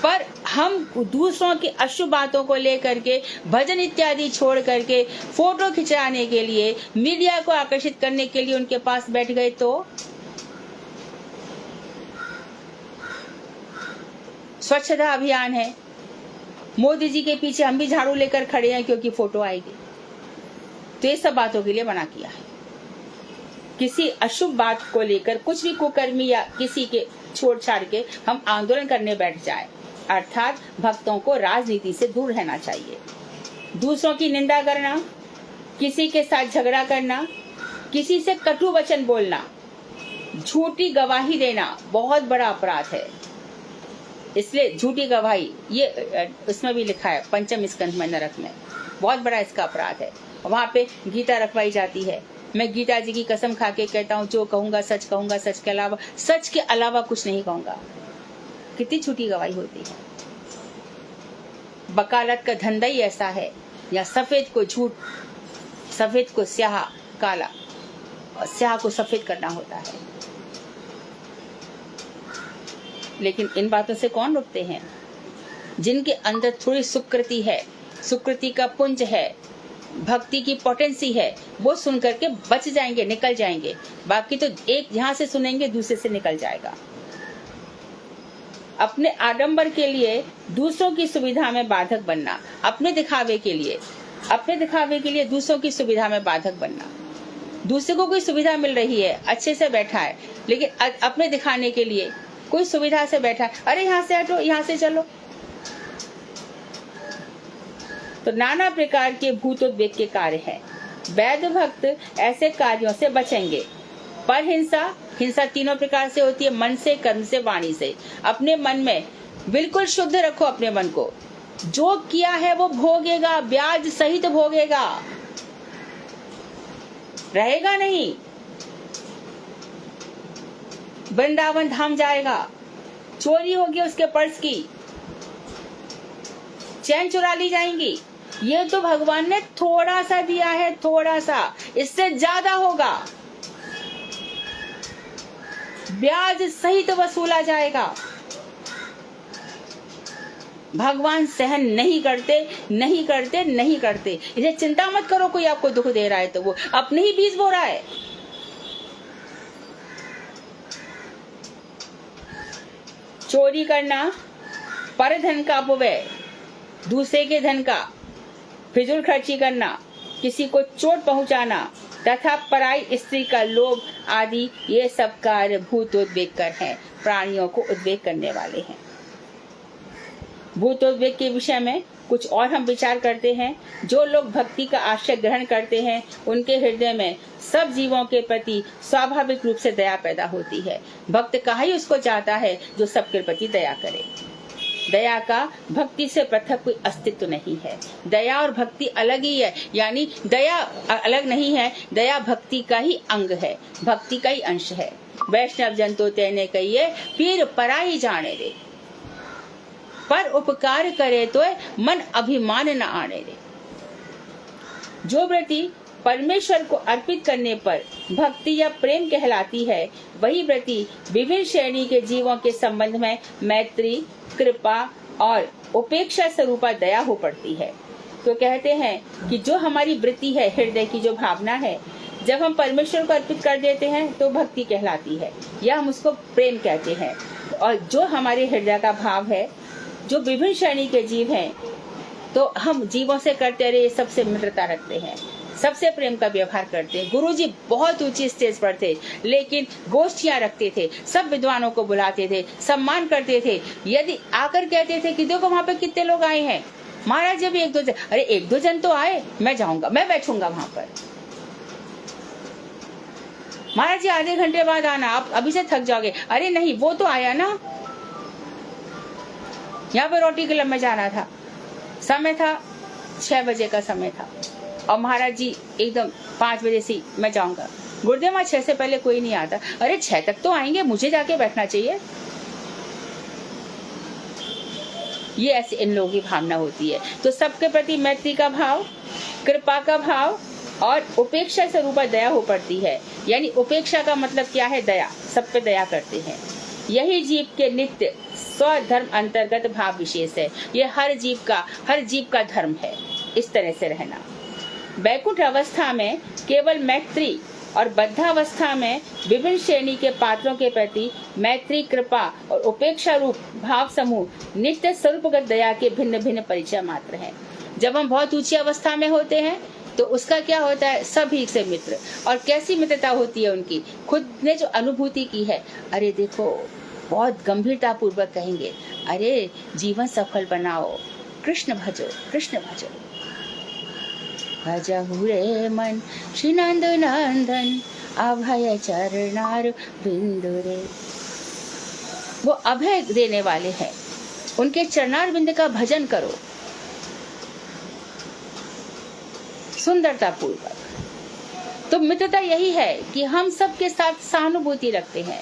पर हम दूसरों की अशुभ बातों को लेकर के, भजन इत्यादि छोड़ करके फोटो खिंचाने के लिए, मीडिया को आकर्षित करने के लिए उनके पास बैठ गए तो स्वच्छता अभियान है, मोदी जी के पीछे हम भी झाड़ू लेकर खड़े हैं क्योंकि फोटो आएगी। तो ये सब बातों के लिए मना किया है। किसी अशुभ बात को लेकर कुछ भी कुकर्मी या किसी के छोड़ छाड़ के हम आंदोलन करने बैठ जाए, अर्थात भक्तों को राजनीति से दूर रहना चाहिए। दूसरों की निंदा करना, किसी के साथ झगड़ा करना, किसी से कटु वचन बोलना, झूठी गवाही देना बहुत बड़ा अपराध है। इसलिए झूठी गवाही, ये उसमें भी लिखा है पंचम स्कंध में, नरक में, बहुत बड़ा इसका अपराध है। वहाँ पे गीता रखवाई जाती है। मैं गीता जी की कसम खा के कहता हूँ, जो कहूंगा सच कहूंगा, सच के अलावा कुछ नहीं कहूंगा। कितनी छुट्टी गवाई होती है। वकालत का धंधा ही ऐसा है, या सफेद को झूठ, सफेद को स्याह काला और स्याह को सफेद करना होता है। लेकिन इन बातों से कौन रुकते हैं? जिनके अंदर थोड़ी सुकृति है, सुकृति का पुंज है, भक्ति की पोटेंसी है, वो सुन करके बच जाएंगे, निकल जाएंगे। बाकी तो एक यहाँ से सुनेंगे, दूसरे से निकल जाएगा। अपने आडंबर के लिए दूसरों की सुविधा में बाधक बनना, अपने दिखावे के लिए दूसरों की सुविधा में बाधक बनना। दूसरे को कोई सुविधा मिल रही है, अच्छे से बैठा है, लेकिन अपने दिखाने के लिए कोई सुविधा से बैठा है, अरे यहाँ से हटो, यहाँ से चलो। तो नाना प्रकार के भूतोद्वेग के कार्य हैं। वैध भक्त ऐसे कार्यों से बचेंगे। पर हिंसा तीनों प्रकार से होती है, मन से, कर्म से, वाणी से। अपने मन में बिल्कुल शुद्ध रखो अपने मन को। जो किया है वो भोगेगा, ब्याज सहित भोगेगा, रहेगा नहीं। वृंदावन धाम जाएगा, चोरी होगी उसके पर्स की, चैन चुरा ली जाएंगी। ये तो भगवान ने थोड़ा सा दिया है, थोड़ा सा, इससे ज्यादा होगा, ब्याज सहित वसूला जाएगा। भगवान सहन नहीं करते। इसे चिंता मत करो, कोई आपको दुख दे रहा है तो वो अपने ही बीज बो रहा है। चोरी करना, पर धन का अपव्यय, दूसरे के धन का फिजूल खर्ची करना, किसी को चोट पहुंचाना तथा पराई स्त्री का लोभ आदि, ये सब कार्य भूतोद्वेग कर हैं, प्राणियों को उद्वेग करने वाले हैं। भूतोद्वेग के विषय में कुछ और हम विचार करते हैं। जो लोग भक्ति का आश्रय ग्रहण करते हैं, उनके हृदय में सब जीवों के प्रति स्वाभाविक रूप से दया पैदा होती है। भक्त कहा ही उसको चाहता है जो सबके प्रति दया करे। दया का भक्ति से पृथक कोई अस्तित्व नहीं है। दया और भक्ति अलग ही है, यानी दया अलग नहीं है, दया भक्ति का ही अंग है, भक्ति का ही अंश है। वैष्णव जन तो तेने कहिए, पीर पराई जाने दे, पर उपकार करे तो मन अभिमान न आने दे। जो व्रति परमेश्वर को अर्पित करने पर भक्ति या प्रेम कहलाती है, वही व्रति विभिन्न श्रेणी के जीवों के संबंध में मैत्री, कृपा और उपेक्षा स्वरूपा दया हो पड़ती है। तो कहते हैं कि जो हमारी वृत्ति है, हृदय की जो भावना है, जब हम परमेश्वर को अर्पित कर देते हैं तो भक्ति कहलाती है, या हम उसको प्रेम कहते हैं। और जो हमारे हृदय का भाव है, जो विभिन्न श्रेणी के जीव हैं, तो हम जीवों से करते रहे, सबसे मित्रता रखते हैं, सबसे प्रेम का व्यवहार करते हैं। गुरुजी बहुत ऊंची स्टेज पर थे, लेकिन गोष्ठियां रखते थे, सब विद्वानों को बुलाते थे, सम्मान करते थे। यदि आकर कहते थे कि देखो वहाँ पे कितने लोग आए हैं, महाराज जब एक दो जन, अरे एक दो जन तो आए, मैं जाऊंगा, मैं बैठूंगा वहां पर। महाराज जी आधे घंटे बाद आना, आप अभी से थक जाओगे। अरे नहीं, वो तो आया ना, यहाँ पे रोटी क्लब में जाना था, समय था 6 बजे का समय था, और महाराज जी एकदम 5 बजे से मैं जाऊंगा। गुरुदेव वहाँ 6 से पहले कोई नहीं आता। अरे 6 तक तो आएंगे, मुझे जाके बैठना चाहिए। ये ऐसी इन लोगों की भावना होती है। तो सबके प्रति मैत्री का भाव, कृपा का भाव और उपेक्षा स्वरूपा दया हो पड़ती है। यानी उपेक्षा का मतलब क्या है? दया, सब पे दया करते हैं। यही जीव के नित्य स्वधर्म अंतर्गत भाव विशेष है। ये हर जीव का धर्म है, इस तरह से रहना। वैकुंठ अवस्था में केवल मैत्री और बद्धावस्था में विभिन्न श्रेणी के पात्रों के प्रति मैत्री, कृपा और उपेक्षा रूप भाव समूह नित्य स्वरूपगत दया के भिन्न भिन्न परिचय मात्र हैं। जब हम बहुत ऊंची अवस्था में होते हैं तो उसका क्या होता है? सभी से मित्र। और कैसी मित्रता होती है उनकी? खुद ने जो अनुभूति की है, अरे देखो, बहुत गंभीरता पूर्वक कहेंगे, अरे जीवन सफल बनाओ, कृष्ण भजो, कृष्ण भजो। भजहु रे मन श्री नंद नंदन, अभय चरणार बिंदु रे। वो अभय देने वाले हैं, उनके चरणार बिंद का भजन करो सुंदरता पूर्वक। तो मित्रता यही है कि हम सबके साथ सहानुभूति रखते हैं,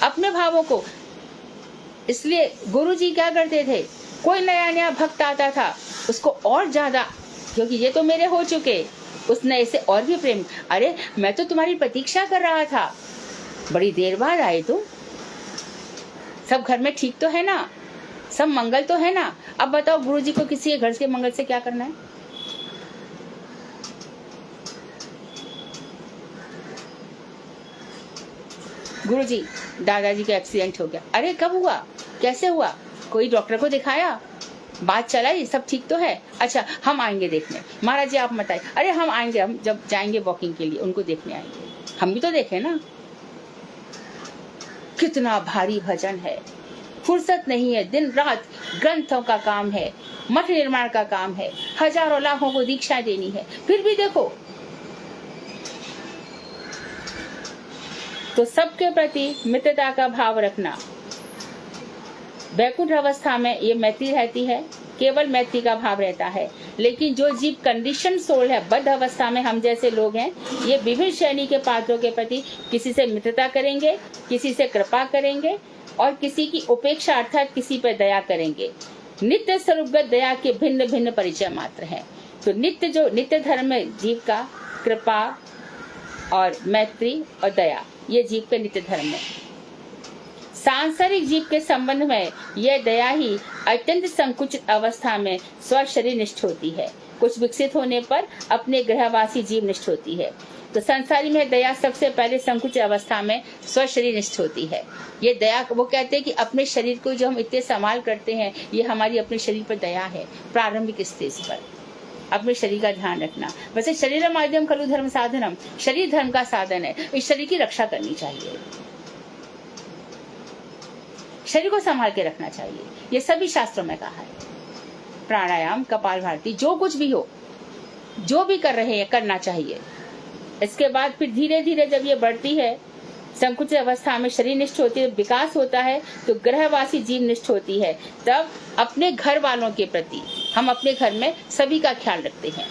अपने भावों को इसलिए गुरुजी क्या करते थे, कोई नया नया भक्त आता था उसको और ज्यादा, क्योंकि ये तो मेरे हो चुके, उस नए से और भी प्रेम। अरे मैं तो तुम्हारी प्रतीक्षा कर रहा था, बड़ी देर बाद आए तुम, सब घर में ठीक तो है ना, सब मंगल तो है ना। अब बताओ गुरुजी को किसी के घर के मंगल से क्या करना है? गुरुजी दादाजी का एक्सीडेंट हो गया। अरे कब हुआ, कैसे हुआ, कोई डॉक्टर को दिखाया, बात चलाई, सब ठीक तो है? अच्छा हम आएंगे देखने। महाराज जी आप मत आइए। अरे हम आएंगे, हम जब जाएंगे वॉकिंग के लिए उनको देखने आएंगे, हम भी तो देखें ना। कितना भारी भजन है, फुर्सत नहीं है, दिन रात ग्रंथों का काम है, मठ निर्माण का काम है, हजारों लाखों को दीक्षा देनी है, फिर भी देखो। तो सबके प्रति मित्रता का भाव रखना। वैकुंठ अवस्था में ये मैत्री रहती है, केवल मैत्री का भाव रहता है। लेकिन जो जीव कंडीशन सोल है, बद्ध अवस्था में हम जैसे लोग हैं, ये विभिन्न श्रेणी के पात्रों के प्रति किसी से मित्रता करेंगे, किसी से कृपा करेंगे और किसी की उपेक्षा अर्थात किसी पर दया करेंगे। नित्य स्वरूपगत दया के भिन्न भिन्न परिचय मात्र हैं। तो नित्य धर्म में जीव का कृपा और मैत्री और दया, ये जीव के नित्य धर्म है। सांसारिक जीव के संबंध में यह दया ही अत्यंत संकुचित अवस्था में स्व शरीर निष्ठ होती है। कुछ विकसित होने पर अपने ग्रहवासी जीव निष्ठ होती है। तो संसारी में दया सबसे पहले संकुचित अवस्था में स्व शरीर निष्ठ होती है। ये दया, वो कहते हैं कि अपने शरीर को जो हम इतने संभाल करते हैं, ये हमारी अपने शरीर पर दया है। प्रारंभिक स्टेज पर अपने शरीर का ध्यान रखना। वैसे शरीर माध्यम खलु धर्म साधनम, शरीर धर्म का साधन है, इस शरीर की रक्षा करनी चाहिए, शरीर को संभाल के रखना चाहिए। ये सभी शास्त्रों में कहा है। प्राणायाम, कपालभाति, जो कुछ भी हो, जो भी कर रहे हैं करना चाहिए। इसके बाद फिर धीरे धीरे जब ये बढ़ती है, संकुचित अवस्था में शरीर निष्ठ होती है, विकास होता है, तो ग्रहवासी जीव निष्ठ होती है। तब अपने घर वालों के प्रति हम अपने घर में सभी का ख्याल रखते हैं।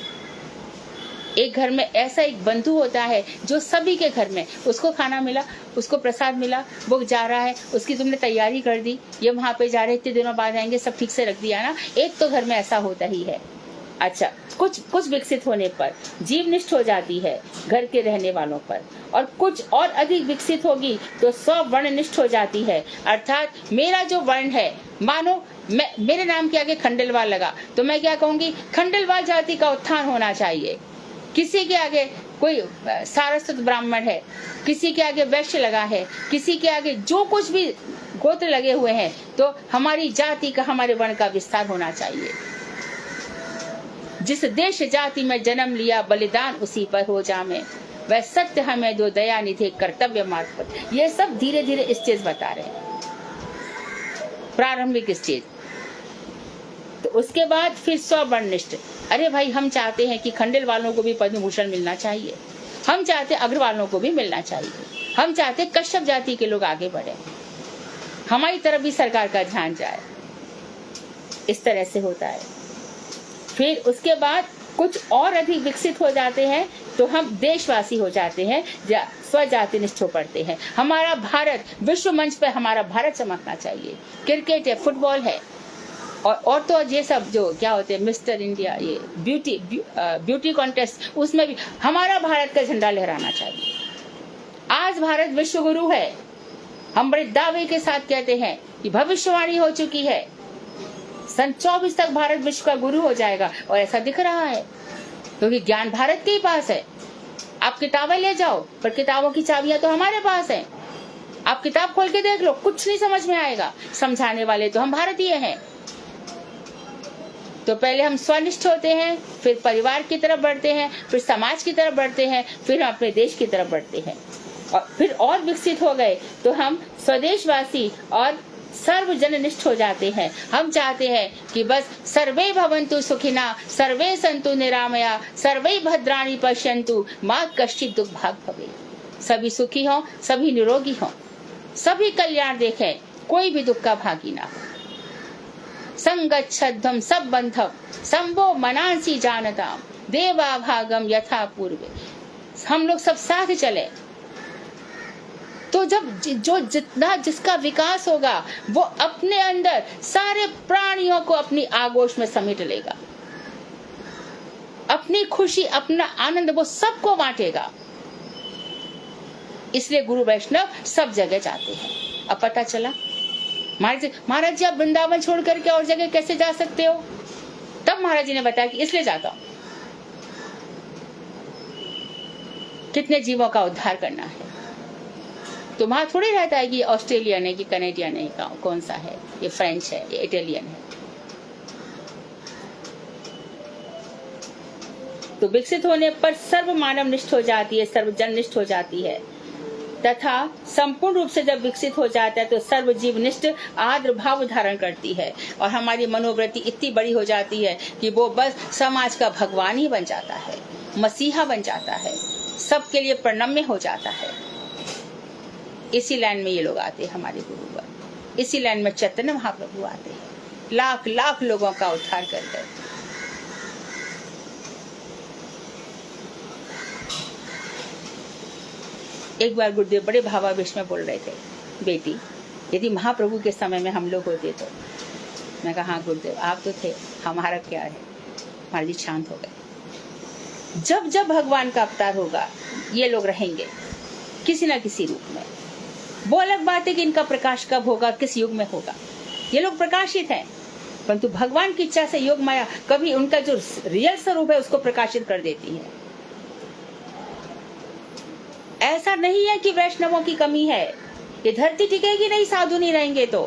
एक घर में ऐसा एक बंधु होता है जो सभी के घर में, उसको खाना मिला, उसको प्रसाद मिला, वो जा रहा है, उसकी तुमने तैयारी कर दी, ये वहां पे जा रहे, इतने दिनों बाद आएंगे, सब ठीक से रख दिया ना। एक तो घर में ऐसा होता ही है। अच्छा, कुछ विकसित होने पर जीव निष्ठ हो जाती है घर के रहने वालों पर, और कुछ और अधिक विकसित होगी तो स्वर्ण निष्ठ हो जाती है। अर्थात मेरा जो वर्ण है, मानो मेरे नाम के आगे खंडेलवाल लगा तो मैं क्या कहूंगी, खंडेलवाल जाति का उत्थान होना चाहिए। किसी के आगे कोई सारस्वत ब्राह्मण है, किसी के आगे वैश्य लगा है, किसी के आगे जो कुछ भी गोत्र लगे हुए हैं, तो हमारी जाति का, हमारे वर्ण का विस्तार होना चाहिए। जिस देश जाति में जन्म लिया, बलिदान उसी पर हो जामे, वह सत्य हमें दो दया निधे कर्तव्य मार्ग पर। ये सब धीरे धीरे स्टेज बता रहे हैं, प्रारंभिक स्टेज। तो उसके बाद फिर स्ववर्णनिष्ठ। अरे भाई, हम चाहते हैं कि खंडेल वालों को भी पद्म भूषण मिलना चाहिए, हम चाहते अग्रवालों को भी मिलना चाहिए, हम चाहते कश्यप जाति के लोग आगे बढ़े, हमारी तरफ भी सरकार का ध्यान जाए। इस तरह से होता है। फिर उसके बाद कुछ और अधिक विकसित हो जाते हैं तो हम देशवासी हो जाते हैं, स्वजाति निष्ठ हो पड़ते हैं। हमारा भारत, विश्व मंच पर हमारा भारत चमकना चाहिए। क्रिकेट है, फुटबॉल है, और तो ये सब जो क्या होते हैं, मिस्टर इंडिया, ये ब्यूटी कॉन्टेस्ट, उसमें भी हमारा भारत का झंडा लहराना चाहिए। आज भारत विश्व गुरु है। हम बड़े दावे के साथ कहते हैं कि भविष्यवाणी हो चुकी है, सन 24 तक भारत विश्व का गुरु हो जाएगा, और ऐसा दिख रहा है क्योंकि ज्ञान भारत के ही पास है। आप किताबें ले जाओ, पर किताबों की चाबियां तो हमारे पास हैं। आप किताब खोल के देख लो, कुछ नहीं समझ में आएगा, समझाने वाले तो हम भारतीय हैं। तो पहले हम स्वनिष्ठ होते हैं, फिर परिवार की तरफ बढ़ते हैं, फिर समाज की तरफ बढ़ते हैं, फिर हम अपने देश की तरफ बढ़ते हैं, और फिर और विकसित हो गए तो हम स्वदेशवासी और सर्वजननिष्ठ हो जाते हैं। हम चाहते हैं कि बस सर्वे भवन्तु सुखिना, सर्वे सन्तु निरामया, सर्वे भद्राणि पश्यन्तु, मा कश्चित् दुर्भाग् भवेत्। सभी सुखी हों, सभी निरोगी हों, सभी कल्याण देखें, कोई भी दुख का भागी ना हो। संगच्छध्वं सब बंधव संभो मनांसी जानताम, देवा भागम यथा पूर्वे। हम लोग सब साथ चले तो जब जो जितना जिसका विकास होगा वो अपने अंदर सारे प्राणियों को अपनी आगोश में समेट लेगा, अपनी खुशी अपना आनंद वो सबको बांटेगा। इसलिए गुरु वैष्णव सब जगह जाते हैं। अब पता चला महाराज जी आप वृंदावन छोड़ करके और जगह कैसे जा सकते हो? तब महाराज जी ने बताया कि इसलिए जाता हूं, कितने जीवों का उद्धार करना है। तो वहां थोड़ी रहता है कि ऑस्ट्रेलियन है कि कनेडियन है, कौन सा है, ये फ्रेंच है, ये इटालियन है। तो विकसित होने पर सर्व मानव निष्ठ हो जाती है, सर्वजन निष्ठ हो जाती है, तथा संपूर्ण रूप से जब विकसित हो जाता है तो सर्व जीवनिष्ठ आर्द्र भाव धारण करती है और हमारी मनोवृत्ति इतनी बड़ी हो जाती है कि वो बस समाज का भगवान ही बन जाता है, मसीहा बन जाता है, सबके लिए प्रणम्य हो जाता है। इसी लाइन में ये लोग आते हैं हमारे गुरुवर, इसी लाइन में चैतन्य महाप्रभु आते हैं, लाख लाख लोगों का उद्धार कर गए। एक बार गुरुदेव बड़े भावावेश में बोल रहे थे, बेटी यदि महाप्रभु के समय में हम लोग होते तो। मैं कहा हाँ गुरुदेव आप तो थे, हमारा क्या है। महाराज जी शांत हो गए। जब जब भगवान का अवतार होगा ये लोग रहेंगे किसी न किसी रूप में। वो अलग बात है कि इनका प्रकाश कब होगा, किस युग में होगा, ये लोग प्रकाशित हैं, परंतु भगवान की इच्छा से योग माया कभी उनका जो रियल स्वरूप है उसको प्रकाशित कर देती है। ऐसा नहीं है कि वैष्णवों की कमी है, ये धरती टिकेगी नहीं साधु नहीं रहेंगे तो,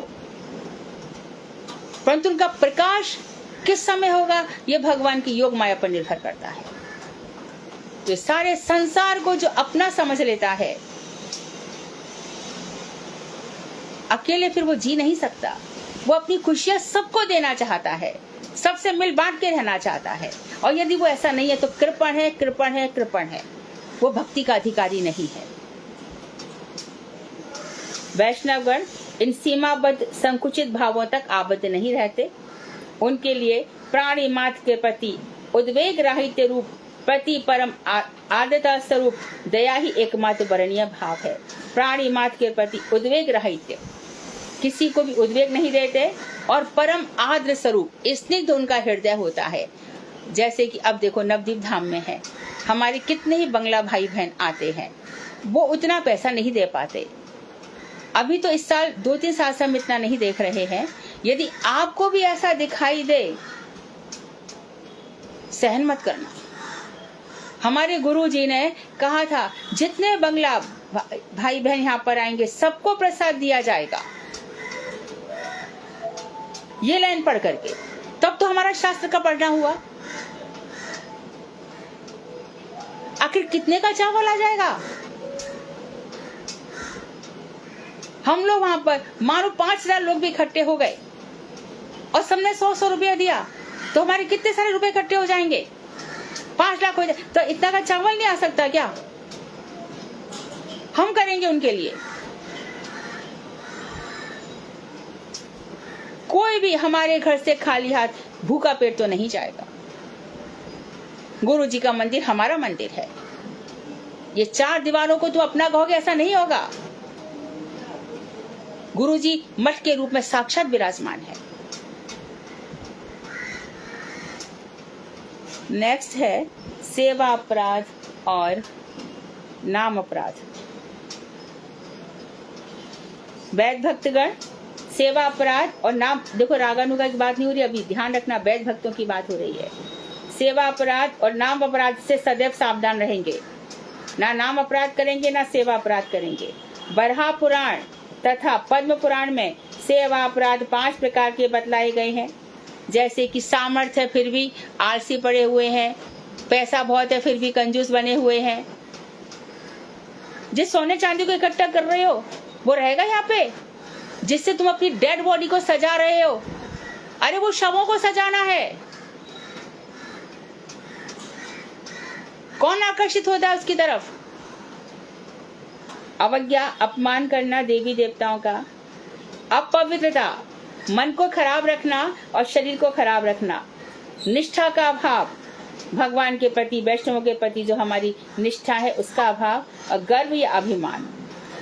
परंतु उनका प्रकाश किस समय होगा ये भगवान की योग माया पर निर्भर करता है। तो सारे संसार को जो अपना समझ लेता है अकेले फिर वो जी नहीं सकता, वो अपनी खुशियां सबको देना चाहता है, सबसे मिल बांट के रहना चाहता है। और यदि वो ऐसा नहीं है तो कृपण है, कृपण है, कृपण है, वो भक्ति का अधिकारी नहीं है। वैष्णवगण इन सीमाबद्ध संकुचित भावों तक आबद्ध नहीं रहते। उनके लिए प्राणी मात्र के प्रति उद्वेग राहित्य रूप प्रति परम आर्द्रता स्वरूप दया ही एकमात्र वरणीय भाव है। प्राणी मात्र के प्रति उद्वेग राहित्य, किसी को भी उद्वेग नहीं देते, और परम आर्द्र स्वरूप स्निग्ध उनका हृदय होता है। जैसे कि अब देखो नवदीप धाम में है, हमारे कितने ही बंगला भाई बहन आते हैं, वो उतना पैसा नहीं दे पाते। अभी तो इस साल 2-3 साल से हम इतना नहीं देख रहे हैं। यदि आपको भी ऐसा दिखाई दे, सहन मत करना। हमारे गुरुजी ने कहा था जितने बंगला भाई बहन यहाँ पर आएंगे सबको प्रसाद दिया जाएगा। ये लाइन पढ़ करके तब तो हमारा शास्त्र का पढ़ना हुआ। आखिर कितने का चावल आ जाएगा? हम लोग वहां पर मानो 5,000 लोग भी इकट्ठे हो गए और सबने 100-100 रुपया दिया तो हमारे कितने सारे रुपए इकट्ठे हो जाएंगे? 5 लाख हो जाए तो इतना का चावल नहीं आ सकता क्या? हम करेंगे उनके लिए। कोई भी हमारे घर से खाली हाथ भूखा पेट तो नहीं जाएगा। गुरु जी का मंदिर हमारा मंदिर है। ये 4 दीवारों को तो अपना कहोगे ऐसा नहीं होगा। गुरु जी मठ के रूप में साक्षात विराजमान है। नेक्स्ट है सेवा अपराध और नाम अपराध। वैद भक्तगण सेवा अपराध और नाम, देखो रागानुगा की बात नहीं हो रही अभी, ध्यान रखना वैद भक्तों की बात हो रही है। सेवा अपराध और नाम अपराध से सदैव सावधान रहेंगे। ना नाम अपराध करेंगे ना सेवा अपराध करेंगे। बरहा पुराण तथा पद्म पुराण में सेवा अपराध 5 प्रकार के बतलाए गए हैं। जैसे कि सामर्थ्य है फिर भी आलसी पड़े हुए हैं, पैसा बहुत है फिर भी कंजूस बने हुए हैं। जिस सोने चांदी को इकट्ठा कर रहे हो वो रहेगा यहाँ पे, जिससे तुम अपनी डेड बॉडी को सजा रहे हो, अरे वो शवों को सजाना है। कौन आकर्षित होता है उसकी तरफ? अवज्ञा, अपमान करना देवी देवताओं का, अपवित्रता, मन को खराब रखना और शरीर को खराब रखना, निष्ठा का अभाव, भगवान के प्रति वैष्णवों के प्रति जो हमारी निष्ठा है उसका अभाव, और गर्व या अभिमान।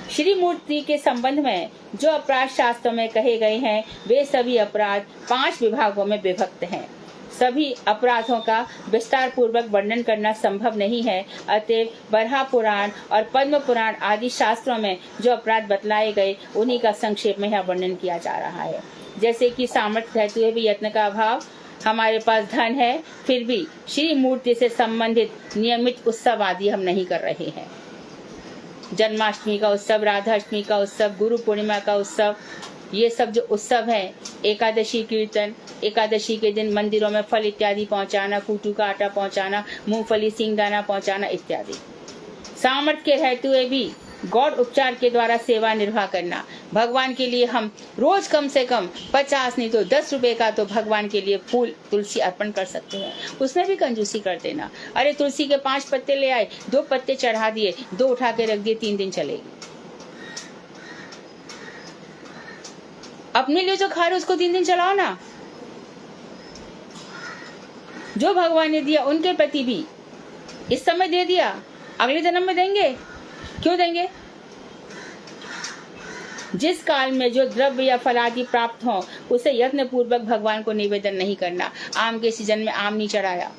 श्री मूर्ति के संबंध में जो अपराध शास्त्रों में कहे गए हैं वे सभी अपराध 5 विभागों में विभक्त हैं। सभी अपराधों का विस्तार पूर्वक वर्णन करना संभव नहीं है, अतएव बरहा पुराण और पद्म पुराण आदि शास्त्रों में जो अपराध बतलाए गए उन्हीं का संक्षेप में यहाँ वर्णन किया जा रहा है। जैसे कि सामर्थ्य रहते हुए भी यत्न का अभाव, हमारे पास धन है फिर भी श्री मूर्ति से संबंधित नियमित उत्सव आदि हम नहीं कर रहे हैं। जन्माष्टमी का उत्सव, राधाष्टमी का उत्सव, गुरु पूर्णिमा का उत्सव, ये सब जो उत्सव है, एकादशी कीर्तन, एकादशी के दिन मंदिरों में फल इत्यादि पहुंचाना, कूटू का आटा पहुंचाना, मूंगफली सिंगदाना पहुंचाना इत्यादि। सामर्थ्य के रहते हुए भी गौड़ उपचार के द्वारा सेवा निर्वाह करना। भगवान के लिए हम रोज कम से कम 50 नहीं तो 10 रुपए का तो भगवान के लिए फूल तुलसी अर्पण कर सकते हैं। उसमें भी कंजूसी कर देना। अरे तुलसी के 5 पत्ते ले आए, 2 पत्ते चढ़ा दिए, 2 उठा के रख दिए, 3 दिन चलेगी। अपने लिए जो खा रहे उसको 3 दिन चलाओ ना। जो भगवान ने दिया उनके प्रति भी इस समय दे दिया, अगले जन्म में देंगे। क्यों देंगे? जिस काल में जो द्रव्य या फल आदि प्राप्त हो उसे यत्न पूर्वक भगवान को निवेदन नहीं करना। आम के सीजन में आम नहीं चढ़ाया,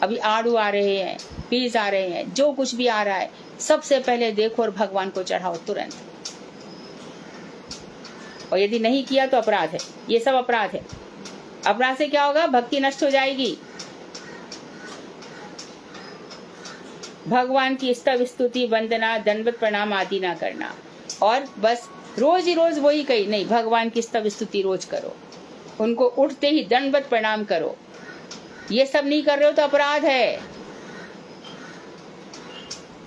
अभी आड़ू आ रहे हैं, पीस आ रहे हैं, जो कुछ भी आ रहा है सबसे पहले देखो और भगवान को चढ़ाओ तुरंत। और यदि नहीं किया तो अपराध है। ये सब अपराध है। अपराध से क्या होगा? भक्ति नष्ट हो जाएगी। भगवान की स्तव स्तुति वंदना दंडवत प्रणाम आदि ना करना और बस रोज ही रोज वही कही नहीं, भगवान की स्तव स्तुति रोज करो, उनको उठते ही दंडवत प्रणाम करो। ये सब नहीं कर रहे हो तो अपराध है।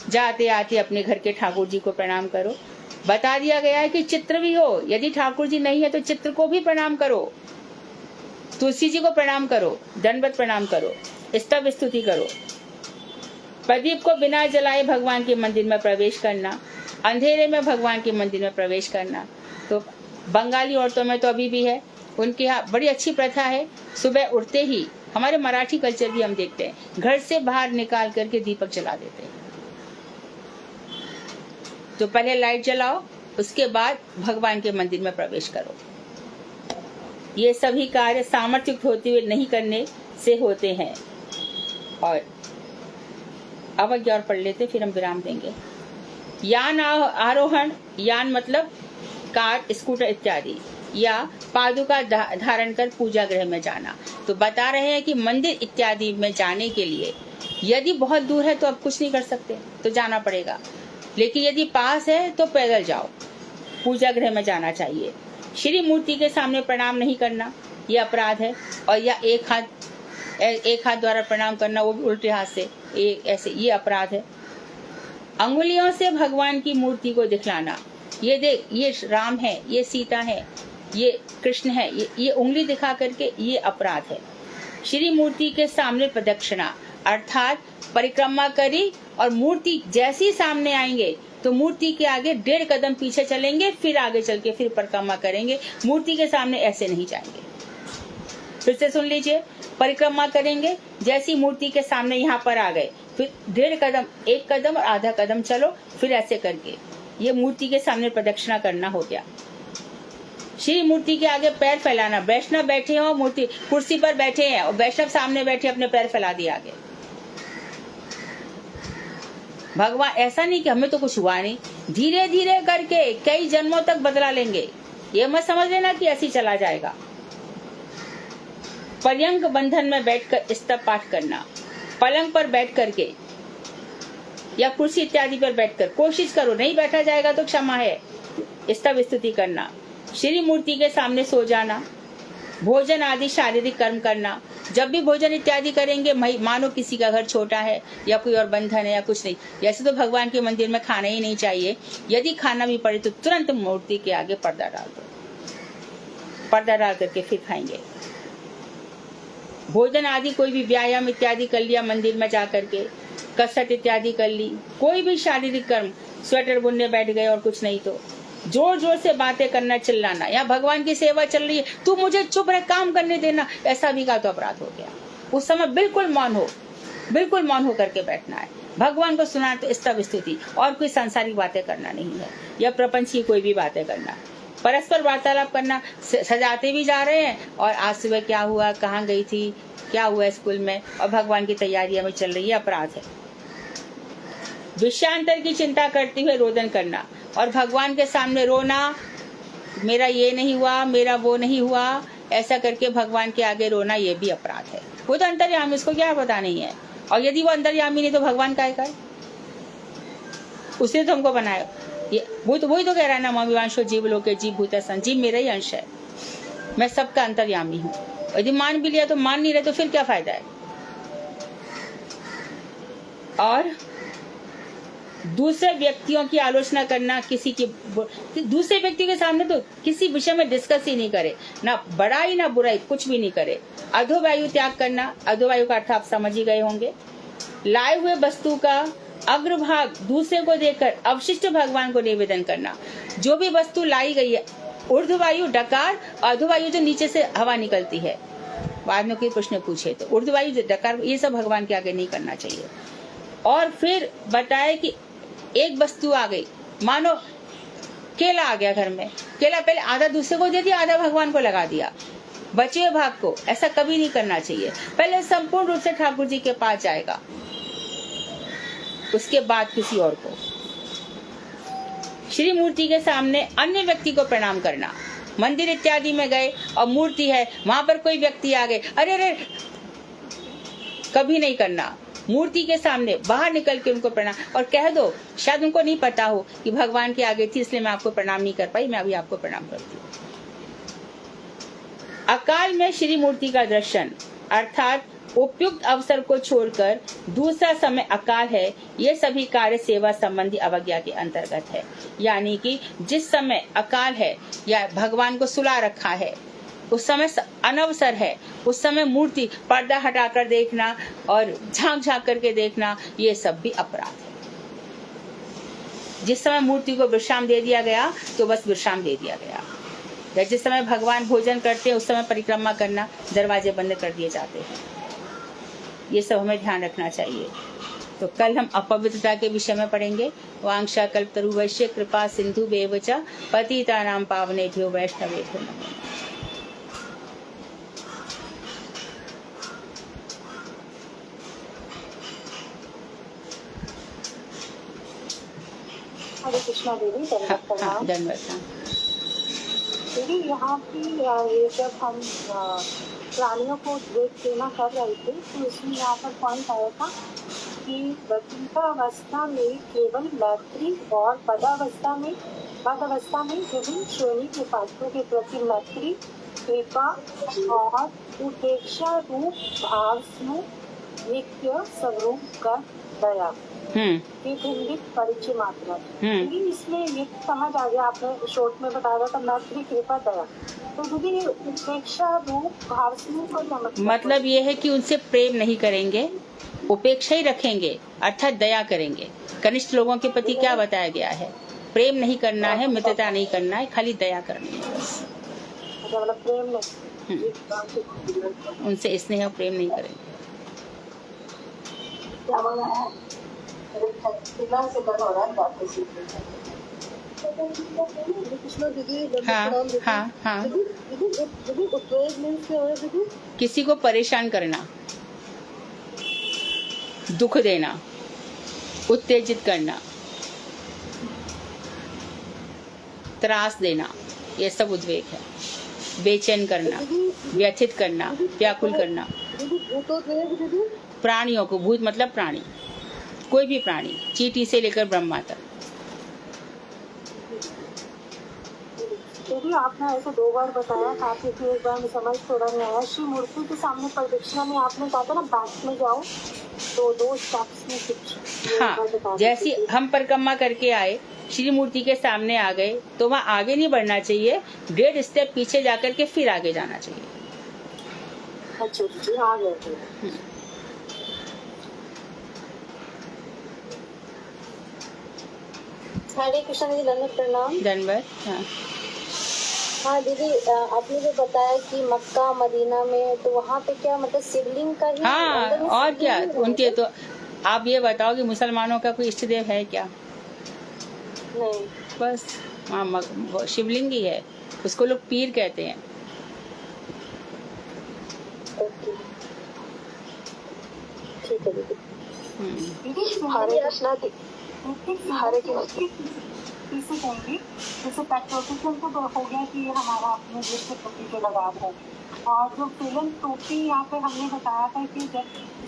जाते आते अपने घर के ठाकुर जी को प्रणाम करो। बता दिया गया है कि चित्र भी हो, यदि ठाकुर जी नहीं है तो चित्र को भी प्रणाम करो, तुलसी जी को प्रणाम करो, दंडवत प्रणाम करो, स्तव स्तुति करो। प्रदीप को बिना जलाए भगवान के मंदिर में प्रवेश करना, अंधेरे में भगवान के मंदिर में प्रवेश करना। तो बंगाली औरतों में तो अभी भी है, उनके यहाँ बड़ी अच्छी प्रथा है। सुबह उठते ही, हमारे मराठी कल्चर भी हम देखते हैं, घर से बाहर निकाल करके दीपक जला देते हैं। तो पहले लाइट जलाओ, उसके बाद भगवान के मंदिर में प्रवेश करो। ये सभी कार्य सामर्थ्य होते हुए नहीं करने से होते हैं। और अवज्ञा और पढ़ लेते, फिर हम विराम देंगे। यान आरोहण, यान मतलब कार, स्कूटर इत्यादि, या पादुका धारण कर पूजा गृह में जाना। तो बता रहे हैं कि मंदिर इत्यादि में जाने के लिए यदि बहुत दूर है तो अब कुछ नहीं कर सकते, तो जाना पड़ेगा। लेकिन यदि पास है तो पैदल जाओ, पूजा गृह में जाना चाहिए। श्री मूर्ति के सामने प्रणाम नहीं करना, ये अपराध है। और या एक हाथ द्वारा प्रणाम करना, वो भी उल्टे हाथ से, ऐसे, ये अपराध है। अंगुलियों से भगवान की मूर्ति को दिखलाना, ये देख, ये राम है, ये सीता है, ये कृष्ण है, ये उंगली दिखा करके, ये अपराध है। श्री मूर्ति के सामने प्रदक्षिणा अर्थात परिक्रमा करी और मूर्ति जैसी सामने आएंगे तो मूर्ति के आगे 1.5 कदम पीछे चलेंगे, फिर आगे चल के फिर परिक्रमा करेंगे। मूर्ति के सामने ऐसे नहीं जाएंगे। फिर से सुन लीजिए, परिक्रमा करेंगे, जैसी मूर्ति के सामने यहाँ पर आ गए, फिर 1.5 कदम, 1 कदम और आधा कदम चलो, फिर ऐसे करके ये मूर्ति के सामने प्रदक्षिणा करना हो गया। श्री मूर्ति के आगे पैर फैलाना, वैष्णव बैठे हो, मूर्ति कुर्सी पर बैठे हैं और वैष्णव सामने बैठे, अपने पैर फैला दिए आगे। भगवान ऐसा नहीं कि हमें तो कुछ हुआ नहीं, धीरे धीरे करके कई जन्मों तक बदला लेंगे। ये मत समझ लेना कि ऐसे चला जाएगा। पर्यंक बंधन में बैठकर स्तव पाठ करना, पलंग पर बैठ करके या कुर्सी इत्यादि पर बैठकर कोशिश करो, नहीं बैठा जाएगा तो क्षमा है, स्तव स्तुति करना। श्री मूर्ति के सामने सो जाना, भोजन आदि शारीरिक कर्म करना। जब भी भोजन इत्यादि करेंगे, मानो किसी का घर छोटा है या कोई और बंधन है या कुछ नहीं, जैसे तो भगवान के मंदिर में खाना ही नहीं चाहिए। यदि खाना भी पड़े तो तुरंत मूर्ति के आगे पर्दा डाल दो, पर्दा डाल करके फिर खाएंगे। भोजन आदि कोई भी व्यायाम इत्यादि कर लिया, मंदिर में जा करके कसरत इत्यादि कर ली, कोई भी शारीरिक कर्म, स्वेटर बुनने बैठ गए और कुछ नहीं तो जोर जोर से बातें करना, चिल्लाना, या भगवान की सेवा चल रही है, तू मुझे चुप रह, काम करने देना, ऐसा भी का तो अपराध हो गया। उस समय बिल्कुल मौन हो, बिल्कुल मौन हो करके बैठना है। भगवान को सुना तो स्तव स्तुति, और कोई सांसारिक बातें करना नहीं है या प्रपंच की कोई भी बातें करना। परस्पर वार्तालाप करना, सजाते भी जा रहे हैं और आज सुबह क्या हुआ, कहाँ गई थी, क्या हुआ स्कूल में, और भगवान की तैयारियां में चल रही है, अपराध है। विषयांतर की चिंता करते हुए रोदन करना और भगवान के सामने रोना, मेरा ये नहीं हुआ, मेरा वो नहीं हुआ, ऐसा करके भगवान के आगे रोना, ये भी अपराध है। वो तो अंतर्यामी, उसको क्या पता नहीं है। और यदि वो अंतर्यामी नहीं तो भगवान काय का है? उसने तो हमको बनाया। ये वही तो कह रहा है ना, ममिवांशो जीव लोके जीव भूत सन, जीव मेरा ही अंश है, मैं सबका अंतर्यामी हूँ। यदि मान भी लिया तो मान नहीं रहे तो फिर क्या फायदा है। और दूसरे व्यक्तियों की आलोचना करना, दूसरे व्यक्ति के सामने तो किसी विषय में डिस्कस ही नहीं करे, ना बड़ाई ना बुराई, कुछ भी नहीं करे। अधोवायु त्याग करना, अधोवायु का अर्थ आप समझ ही गए होंगे। लाए हुए वस्तु का अग्रभाग दूसरे को देकर अवशिष्ट भगवान को निवेदन करना। जो भी वस्तु लाई गई है, ऊर्ध्ववायु डकार, अधोवायु जो नीचे से हवा निकलती है, बाद में कोई प्रश्न पूछे तो ऊर्ध्ववायु डकार, ये सब भगवान के आगे नहीं करना चाहिए। और फिर बताए कि एक वस्तु आ गई, मानो केला आ गया घर में, केला पहले आधा दूसरे को दे दिया, आधा भगवान को लगा दिया, बचे हुए भाग को, ऐसा कभी नहीं करना चाहिए। पहले संपूर्ण रूप से ठाकुर जी के पास जाएगा, उसके बाद किसी और को। श्री मूर्ति के सामने अन्य व्यक्ति को प्रणाम करना। मंदिर इत्यादि में गए और मूर्ति है, वहां पर कोई व्यक्ति आ गए, अरे अरे, कभी नहीं करना। मूर्ति के सामने बाहर निकल के उनको प्रणाम, और कह दो, शायद उनको नहीं पता हो कि भगवान के आगे थी इसलिए मैं आपको प्रणाम नहीं कर पाई, मैं अभी आपको प्रणाम करती हूँ। अकाल में श्री मूर्ति का दर्शन, अर्थात उपयुक्त अवसर को छोड़कर दूसरा समय अकाल है, ये सभी कार्य सेवा संबंधी अवज्ञा के अंतर्गत है। यानी कि जिस समय अकाल है या भगवान को सुला रखा है, उस समय अनवसर है, उस समय मूर्ति पर्दा हटाकर देखना और झांक झांक करके देखना, ये सब भी अपराध है। जिस समय मूर्ति को विश्राम दे दिया गया तो बस विश्राम दे दिया गया। जिस समय भगवान भोजन करते हैं उस समय परिक्रमा करना, दरवाजे बंद कर दिए जाते हैं। ये सब हमें ध्यान रखना चाहिए। तो कल हम अपवित्रता के विषय में पढ़ेंगे। वांशा कल्पतरुवैश्य कृपा सिंधु बेवचा पतितानां पावनेभ्यो वैष्णवेभ्यो नमो नमः। हरे कृष्णा दीदी, हाँ, धन्यवाद। दीदी यहाँ पे ये जब हम प्राणियों को उद्वेग देना कर रहे थे तो इसमें यहाँ पर पॉइंट आया था कि बद्धावस्था में केवल मैत्री और पदावस्था में विभिन्न श्रेणी के पात्रों के प्रति मैत्री, कृपा और उपेक्षा रूप भाव स्वरूप नित्य स्वरूप का दया विभिन्न परिचय मात्रा। इसमें ये समझ आ गया, आपने शॉर्ट में बताया था मैत्री कृपा दया। तो दीदी उपेक्षा रूप भाव स्वरूप का मतलब ये है कि उनसे प्रेम नहीं करेंगे, उपेक्षा ही रखेंगे, अर्थात दया करेंगे। कनिष्ठ लोगों के प्रति क्या बताया गया है? प्रेम नहीं करना है, मित्रता नहीं करना है, खाली दया करनी है बस। मतलब प्रेम नहीं, उनसे स्नेह प्रेम नहीं करेंगे। हाँ। किसी को परेशान करना, दुख देना, उत्तेजित करना, त्रास देना, ये सब उद्वेग है। बेचैन करना, व्यथित करना, व्याकुल करना। प्राणियों को, भूत मतलब प्राणी, कोई भी प्राणी, चींटी से लेकर ब्रह्मा तक। दीदी आपने ऐसे 2 बार बताया था, क्योंकि एक बार में समझ थोड़ा नहीं आया। श्री मूर्ति के सामने प्रदक्षिणा में आपने कहा था ना बैक में जाओ, तो 2 स्टेप्स में कुछ। हाँ, जैसे हम परिक्रमा करके आए, श्री मूर्ति के सामने आ गए, तो वहाँ आगे नहीं बढ़ना चाहिए, 1.5 स्टेप पीछे जाकर के फिर आगे जाना चाहिए। अच्छा जी, आ गए। हरे कृष्ण दीदी, दंडवत प्रणाम। धन्यवाद। हाँ दीदी, आपने जो बताया कि मक्का मदीना में, तो वहाँ पे क्या मतलब शिवलिंग का ही? हाँ, और क्या, उनके तो आप ये बताओ कि मुसलमानों का कोई इष्ट देव है क्या? नहीं। बस हाँ, वो शिवलिंग ही है, उसको लोग पीर कहते हैं। ओके, ठीक है दीदी। हरे कृष्णा हरे कृष्णा। इसे कहेंगे जैसे पैट्रियोटिज्म तो हो गया कि हमारा अपने देश के प्रति जो लगाव है, और जो फिलैंथ्रोपी यहाँ पे हमने बताया था कि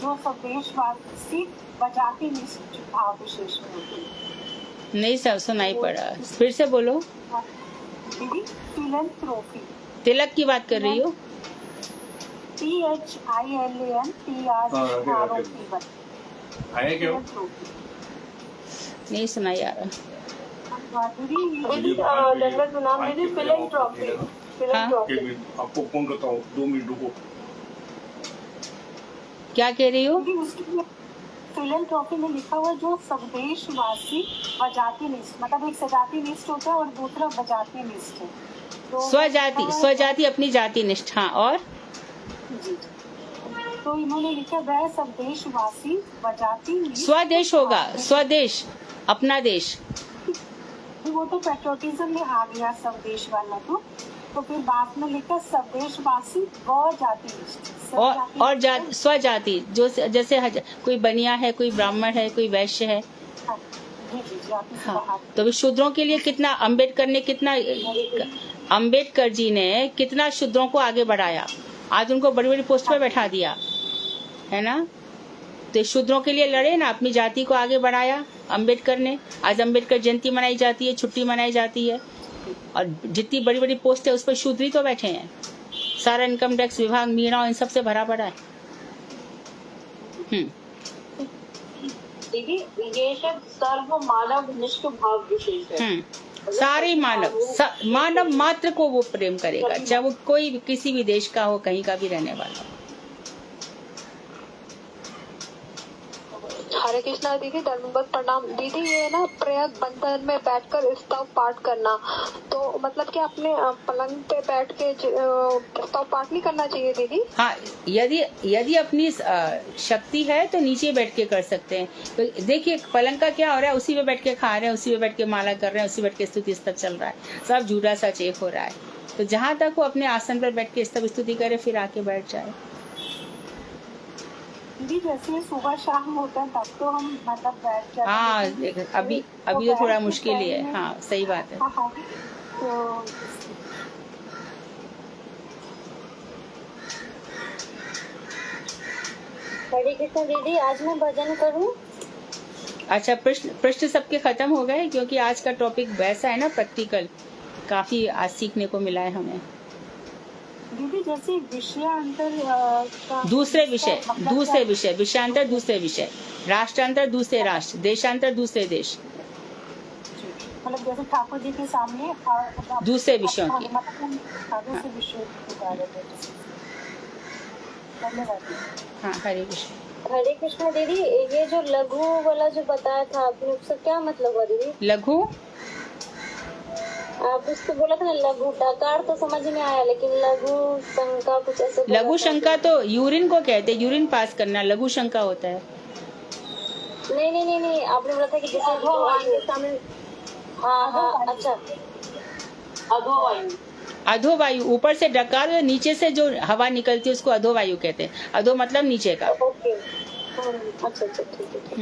जो स्वदेशवासी बजाती निष्ठ भाव विशेष में होती है। नहीं सब सुनाई पड़ा, फिर से बोलो। दीदी फिलैंथ्रोपी, तिलक की बात कर रही हो? THILANTROP। नहीं सुना यार। दीदी दंडवत प्रणाम दीदी। फिलैंथ्रोपी आपको फोन करता हूँ, 2 मिनट रुको। क्या कह रही हो? फिलैंथ्रोपी में लिखा हुआ जो स्वदेशवासी व जाति निष्ठ, मतलब एक सजाति निष्ठ होता है और दूसरा बजाति निष्ठ है। तो स्वजाति अपनी जाति निष्ठ। हाँ, और जी, तो इन्होंने लिखा वह स्वदेशवासी व जाति निष्ठ। स्वदेश होगा, स्वदेश अपना देश। वो तो पैट्रियोटिज्म में आ गया स्वदेश वाला, तो फिर बाद में लिखा स्वदेशवासी व जाति निष्ठ। और स्वजाति, जो जैसे कोई बनिया है, कोई ब्राह्मण है, कोई वैश्य है। हाँ, तो शूद्रों के लिए कितना अम्बेडकर जी ने कितना शूद्रों को आगे बढ़ाया, आज उनको बड़ी बड़ी पोस्ट पर बैठा दिया है ना। तो शूद्रों के लिए लड़े ना, अपनी जाति को आगे बढ़ाया अम्बेडकर ने। आज अम्बेडकर जयंती मनाई जाती है, छुट्टी मनाई जाती है, और जितनी बड़ी बड़ी पोस्ट है उस पर शूद्र ही तो बैठे हैं। सारा इनकम टैक्स विभाग मीणा इन सबसे भरा पड़ा है। दीदी ये सब सर्व मानव निष्ठ भाव विशेष है। सारे मानव मात्र को वो प्रेम करेगा, चाहे वो कोई किसी भी देश का हो, कहीं का भी रहने वाला हो। हरे कृष्णा दीदी, दंडवत प्रणाम दीदी। ये ना प्रयाग बंधन में बैठकर स्तव पाठ करना, तो मतलब कि अपने पलंग पे बैठ के स्तव पाठ नहीं करना चाहिए दीदी? हाँ, यदि अपनी शक्ति है तो नीचे बैठ के कर सकते हैं। तो देखिए पलंग का क्या हो रहा है, उसी पे बैठ के खा रहे हैं, उसी पे बैठ के माला कर रहे हैं, उसी पे बैठ के स्तुति स्तव चल रहा है, सब झूठा सा चेप हो रहा है। तो जहाँ तक वो अपने आसन पर बैठ के स्तव स्तुति करे, फिर आके बैठ जाए। दीदी जैसे सुबह शाम होता है तब तो हम मतलब बैठ जाते हैं। हाँ, अभी तो थोड़ा मुश्किल ही है। हाँ, सही बात है। हाँ, तो हरे कृष्ण दीदी, आज मैं भजन करूं? अच्छा, प्रश्न सबके खत्म हो गए, क्योंकि आज का टॉपिक वैसा है ना, प्रैक्टिकल, काफी आज सीखने को मिला है हमें। दीदी जैसे विषयांतर दूसरे विषय, विषयांतर दूसरे विषय, राष्ट्रांतर दूसरे राष्ट्र, देशांतर दूसरे देश, मतलब जैसे ठाकुर जी के सामने दूसरे विषयों की। दूसरे विषयों की बात है। हाँ, हरे कृष्ण। हरे कृष्ण दीदी, ये जो लघु वाला जो बताया था आपने, उसका क्या मतलब हुआ दीदी? लघु, आप उसको बोला था ना लघु, डकार तो समझ में आया, लेकिन लघु शंका कुछ ऐसे। लघु शंका तो यूरिन को कहते हैं, यूरिन पास करना लघु शंका होता है। नहीं, आपने बोला था कि जैसे सामने। हाँ, अच्छा। अधोवायु, ऊपर से डकार, नीचे से जो हवा निकलती है उसको अधोवायु कहते हैं। अधो मतलब नीचे का। ओके, अच्छा, ठीक है।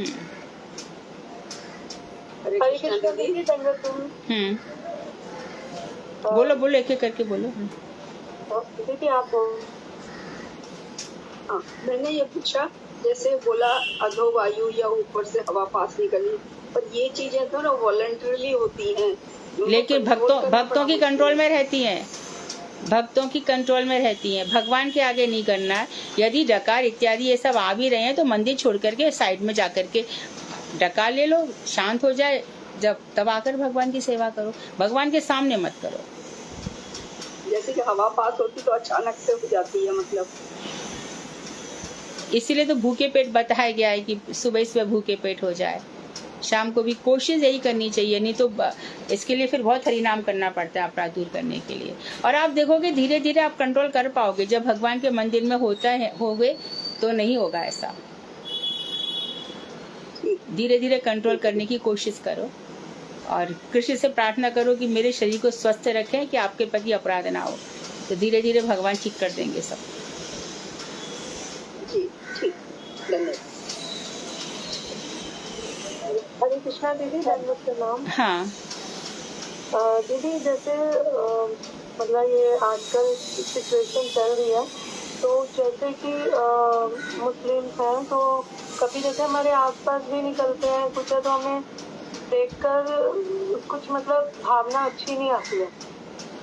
हरे कृष्ण दीदी। बोलो, एक एक करके बोलो। दीदी आप, मैंने ये पूछा, जैसे बोला अधोवायु या ऊपर से हवा पास निकलनी, पर ये चीजें तो ना वॉलंटरली होती हैं, लेकिन भक्तों की कंट्रोल में रहती हैं। भक्तों की कंट्रोल में रहती हैं, भगवान के आगे नहीं करना है। यदि डकार इत्यादि ये सब आ भी रहे हैं तो मंदिर छोड़ करके साइड में जा करके डकार ले लो, शांत हो जाए, तब आकर भगवान की सेवा करो, भगवान के सामने मत करो। जैसे कि हवा पास होती तो अचानक से हो जाती है, मतलब इसीलिए तो भूखे पेट बताया गया है कि सुबह भूखे पेट हो जाए, शाम को भी कोशिश यही करनी चाहिए, नहीं तो इसके लिए फिर बहुत हरिनाम करना पड़ता है अपराध दूर करने के लिए। और आप देखोगे धीरे धीरे आप कंट्रोल कर पाओगे, जब भगवान के मंदिर में होगे तो नहीं होगा ऐसा। धीरे धीरे कंट्रोल करने की कोशिश करो और कृष्ण से प्रार्थना करो कि मेरे शरीर को स्वस्थ रखें कि आपके प्रति अपराध ना हो। तो धीरे धीरे भगवान ठीक कर देंगे सब। जी ठीक, धन्यवाद। हरे कृष्णा दीदी, धन्यवाद प्रणाम। हाँ दीदी जैसे मतलब ये आजकल सिचुएशन चल रही है, तो जैसे कि मुस्लिम हैं तो कभी जैसे हमारे आसपास भी निकलते हैं कुछ है, तो हमें देखकर कुछ मतलब भावना अच्छी नहीं आती है।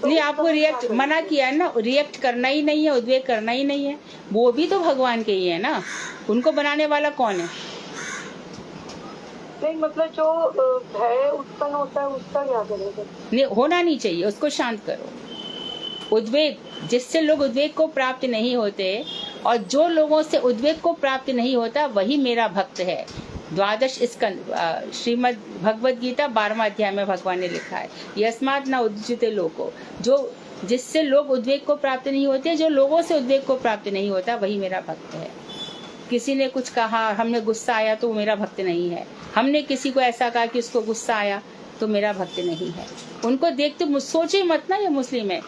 तो नहीं, आपको रिएक्ट मना किया है ना, रिएक्ट करना ही नहीं है, उद्वेग करना ही नहीं है। वो भी तो भगवान के ही है ना, उनको बनाने वाला कौन है? नहीं मतलब जो भय उत्पन्न होता है उसका क्या करेंगे? नहीं, होना नहीं चाहिए, उसको शांत करो। उद्वेग, जिससे लोग उद्वेग को प्राप्त नहीं होते और जो लोगों से उद्वेग को प्राप्त नहीं होता वही मेरा भक्त है। द्वादश स्कंद श्रीमद् भगवद गीता 12वां अध्याय में भगवान ने लिखा है, यस्मात् न उद्युते लोको, जो जिससे लोग उद्वेग को प्राप्त नहीं होते, जो लोगों से उद्वेग को प्राप्त नहीं होता वही मेरा भक्त है। किसी ने कुछ कहा, हमने गुस्सा आया तो वो मेरा भक्त नहीं है। हमने किसी को ऐसा कहा कि उसको गुस्सा आया तो मेरा भक्त नहीं है। उनको देख तो सोचे मत ना ये मुस्लिम है।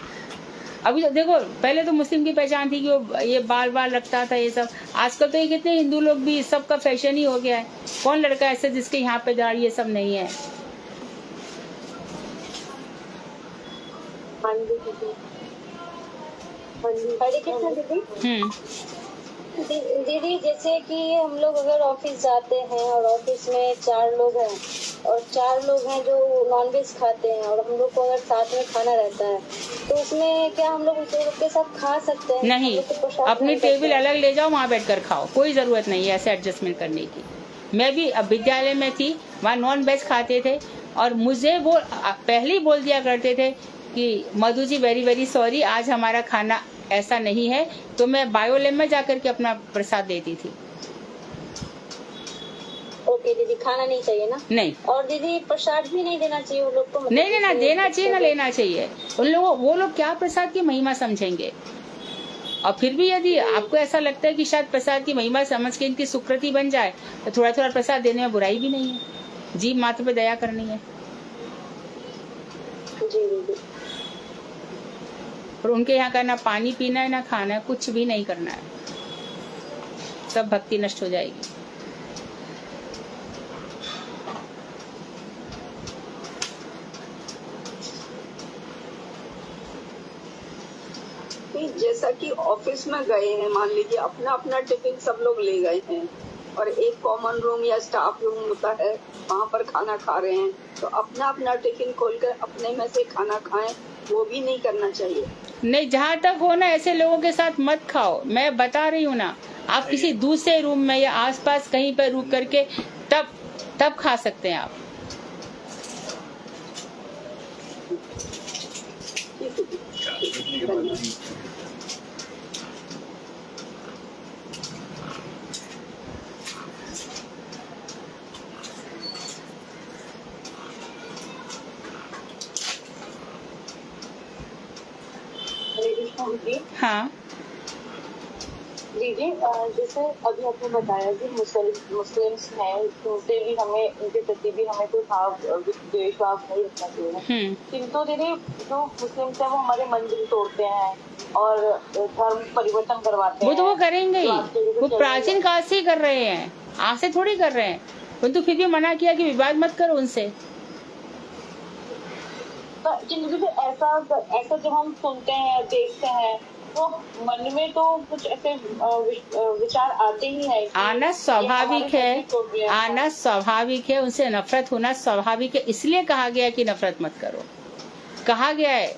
अभी तो देखो, पहले तो मुस्लिम की पहचान थी कि वो ये बाल बाल रखता था, ये सब। आजकल तो ये कितने हिंदू लोग भी, सबका फैशन ही हो गया है। कौन लड़का ऐसा जिसके यहाँ पे दाढ़ी ये सब नहीं है? हाँ जी दीदी, हाँ जी। हरे कृष्णा दीदी। दीदी जैसे कि हम लोग अगर ऑफिस जाते हैं और ऑफिस में 4 लोग हैं और 4 लोग हैं जो नॉनवेज खाते हैं और हम लोग को अगर साथ में खाना रहता है तो उसमें क्या हम लोग उस लोग के साथ खा सकते हैं? नहीं, अपनी टेबल अलग ले जाओ, वहाँ बैठकर खाओ, कोई जरूरत नहीं है ऐसे एडजस्टमेंट करने की। मैं भी अब विद्यालय में थी, वहाँ नॉन वेज खाते थे और मुझे वो पहले ही बोल दिया करते थे कि Madhu ji very very sorry, आज हमारा खाना ऐसा नहीं है। तो मैं बायोलेम में जाकर के अपना प्रसाद देती थी। ओके दीदी, खाना नहीं चाहिए ना? नहीं। और दीदी प्रसाद भी नहीं देना चाहिए उन लोग को? मतलब नहीं देना, देना चाहिए ना लेना चाहिए। उन लोगों, वो लोग क्या प्रसाद की महिमा समझेंगे? और फिर भी यदि आपको ऐसा लगता है कि शायद प्रसाद की महिमा समझ के इनकी सुकृति बन जाए तो थोड़ा थोड़ा प्रसाद देने में बुराई भी नहीं है। जीव मात्र पे दया करनी है। जी दीदी। और उनके यहाँ का ना पानी पीना है ना खाना है, कुछ भी नहीं करना है, सब भक्ति नष्ट हो जाएगी। जैसा कि ऑफिस में गए हैं, मान लीजिए अपना अपना टिफिन सब लोग ले गए हैं और एक कॉमन रूम या स्टाफ रूम होता है, वहाँ पर खाना खा रहे हैं, तो अपना अपना टिफिन खोलकर अपने में से खाना खाएं, वो भी नहीं करना चाहिए। नहीं, जहाँ तक हो ना ऐसे लोगों के साथ मत खाओ। मैं बता रही हूँ ना, आप किसी दूसरे रूम में या आसपास कहीं पर रुक करके तब खा सकते हैं आप। हाँ दीदी, जैसे अभी आपने बताया कि मुस्लिम्स हैं, उनसे भी हमें, उनके प्रति भी हमें कोई भाव द्वेष भाव नहीं रखना चाहिए। किंतु दीदी जो मुस्लिम्स हैं वो हमारे मंदिर तोड़ते हैं और धर्म परिवर्तन करवाते हैं। वो तो वो करेंगे ही, वो प्राचीन काल से ही कर रहे हैं, आज से थोड़ी कर रहे हैं। परंतु फिर भी मना किया कि विवाद मत करो उनसे। तो ऐसा जब हम सुनते हैं देखते हैं तो मन में तो कुछ ऐसे विचार आते ही है। आना स्वाभाविक है, आना स्वाभाविक है, उनसे नफरत होना स्वाभाविक है। इसलिए कहा गया कि नफरत मत करो, कहा गया है।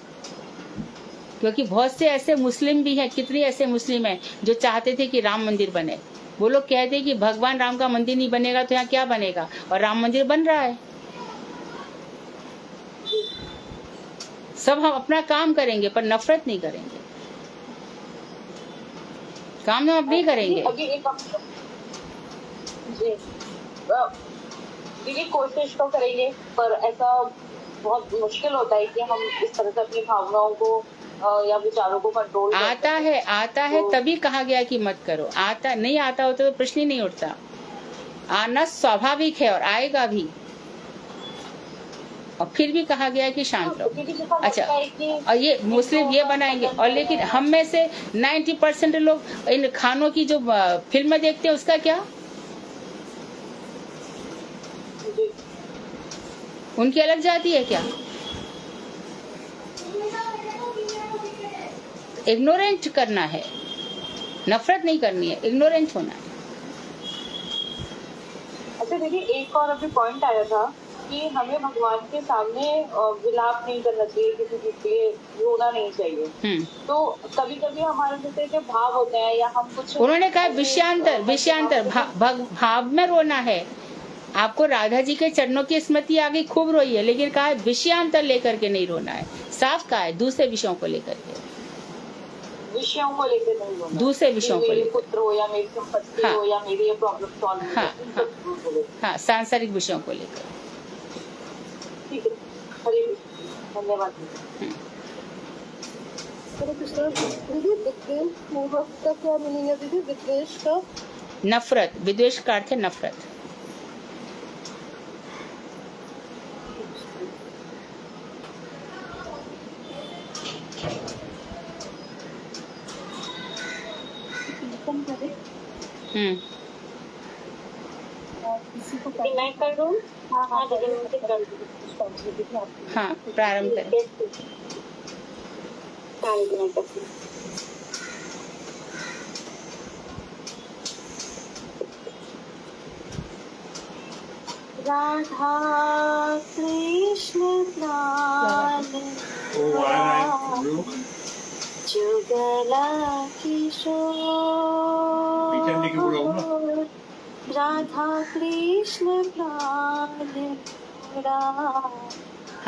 क्योंकि बहुत से ऐसे मुस्लिम भी हैं, कितने ऐसे मुस्लिम हैं जो चाहते थे कि राम मंदिर बने। वो लोग कहते कि भगवान राम का मंदिर नहीं बनेगा तो यहाँ क्या बनेगा, और राम मंदिर बन रहा है। सब हम अपना काम करेंगे पर नफरत नहीं करेंगे, काम हम नहीं करेंगे। अभी एक जी दीदी कोशिश तो करेंगे, पर ऐसा बहुत मुश्किल होता है कि हम इस तरह से अपनी भावनाओं को या विचारों को कंट्रोल आता है तो तभी कहा गया कि मत करो। आता नहीं आता होता तो प्रश्न ही नहीं उठता। आना स्वाभाविक है और आएगा भी, और फिर भी कहा गया है कि शांत रहो। अच्छा, और ये मुस्लिम ये बनाएंगे, और लेकिन हम में से 90% लोग इन खानों की जो फिल्में देखते हैं उसका क्या, उनकी अलग जाति है क्या? इग्नोरेंट करना है, नफरत नहीं करनी है, इग्नोरेंट होना है। अच्छा दीदी, एक और अभी पॉइंट आया था कि हमें भगवान के सामने विलाप नहीं करना चाहिए, किसी चीज के लिए रोना नहीं चाहिए। तो कभी कभी हमारे जैसे जो भाव होते हैं या हम कुछ, उन्होंने कहा विषयांतर भाव में रोना है। आपको राधा जी के चरणों की स्मृति आ गई, खूब रोई है, लेकिन कहा है विषयांतर लेकर के नहीं रोना है। साफ कहा है, दूसरे विषयों को लेकर के, विषयों को लेकर नहीं रोना, दूसरे विषयों को लेकर, पुत्र हो या मेरी संपत्ति हो या मेरी ये प्रॉब्लम सॉल्व हो, हाँ, सांसारिक विषयों को लेकर। ठीक है, हरे कृष्ण, धन्यवाद। दीदी विद्वेष मोह का क्या मीनिंग है दीदी? विद्वेष का नफरत, विद्वेष का अर्थ है नफरत। मैं कर दूं? हाँ दीदी, मैं कर दूं। हाँ, प्रारंभ करें। राधा कृष्ण प्राण जुगला किशोर, राधा कृष्ण प्राण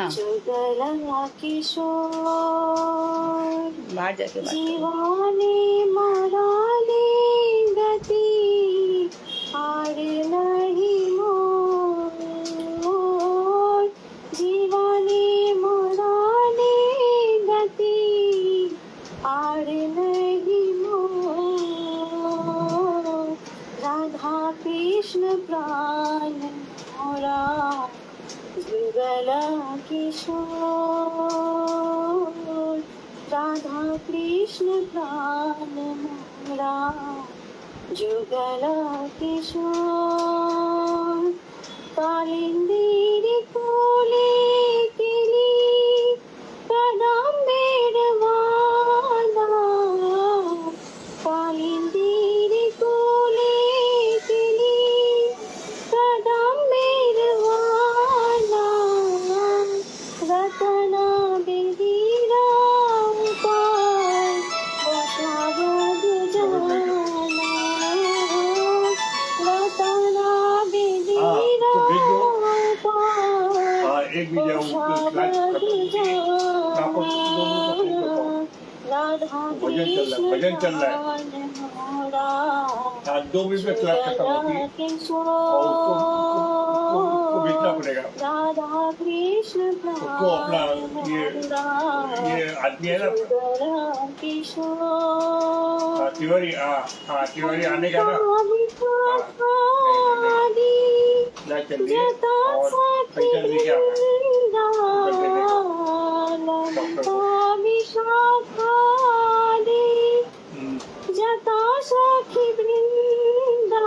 जुगला किशोर, बाहर जाके जीवाने मराने गति हार नहीं मोर, जीवाने मराने गति हार नहीं मोर, राधा कृष्ण प्राण मोरा जुगला किशोर, राधा कृष्ण प्राण मोरा जुगला किशोर, कालिंदी कोले किली कदम मेरवाना, कालिंदी कोले किली कदम मेरवाना, रतना बेदीरा उपाय उषावद जाना, रतना बेदीरा उपाय एक भी जाऊँ उषावद राधा भजन चल रहा है, हाँ, 2 मिनट में क्लास खत्म होती है और उसको बेचना पड़ेगा। राधा कृष्ण उसको अपना ये आदमी है ना तिवारी, हाँ तिवारी आने का ना, ना चलिए और पैसा लेके आ जता सखी वृंदा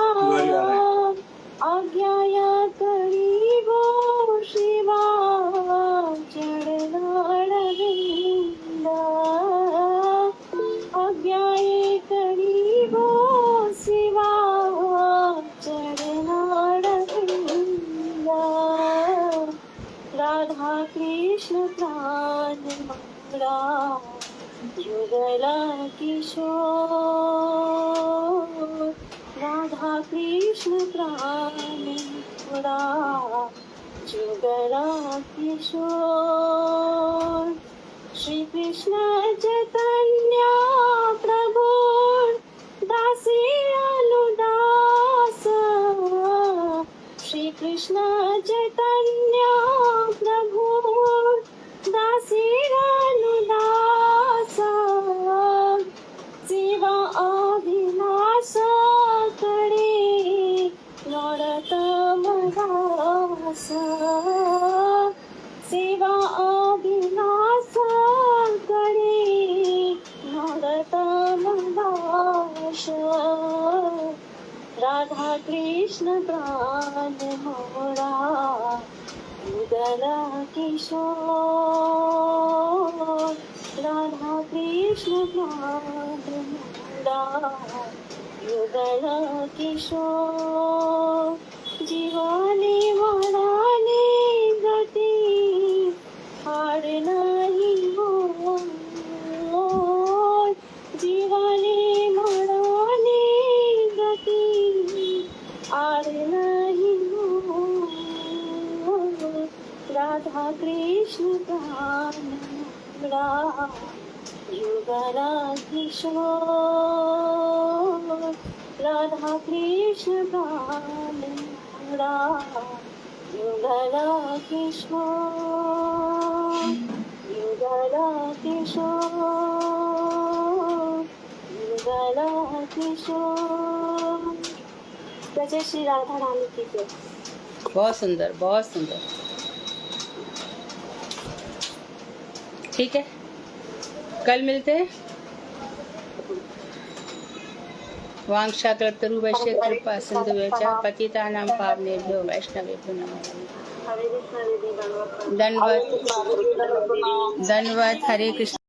अज्ञाया करीबो शिवा चरणा वृंदा, अज्ञाये करीबो शिवा चरणा वृंदा, राधा कृष्ण प्राण मोरा जुगला किशोर, राधा कृष्ण प्राण मोरा जुगला किशोर, श्री कृष्ण चैतन्य प्रभु दासी अनुदास, श्री कृष्ण चैतन्य प्रभु दासी अनुदास, शिवा अभिलाष करे नरतमदास सेवा अभिलाष करे नरतमदास राधा कृष्ण प्राण मोरा युगल किशोर राधा कृष्ण प्राण मोरा युगल किशोर जीवाने मराने गति हार नहीं हो जीवाने मराने गति हार नहीं हो राधा कृष्ण प्राण मोरा युगल किशोर राधा कृष्ण प्राण मोरा युगल किशोर युगल किशोर युगल किशोर। जय श्री राधा रानी की जय। बहुत सुंदर, बहुत सुंदर। ठीक है, कल मिलते हैं। वांक्षाकल्पतरुभ्यश्च कृपा सिन्धुभ्यश्च पतितानां पावनेभ्यो वैष्णवेभ्यो नमः। हरे कृष्ण दीदी, धन्यवाद, धन्यवाद। हरे कृष्ण।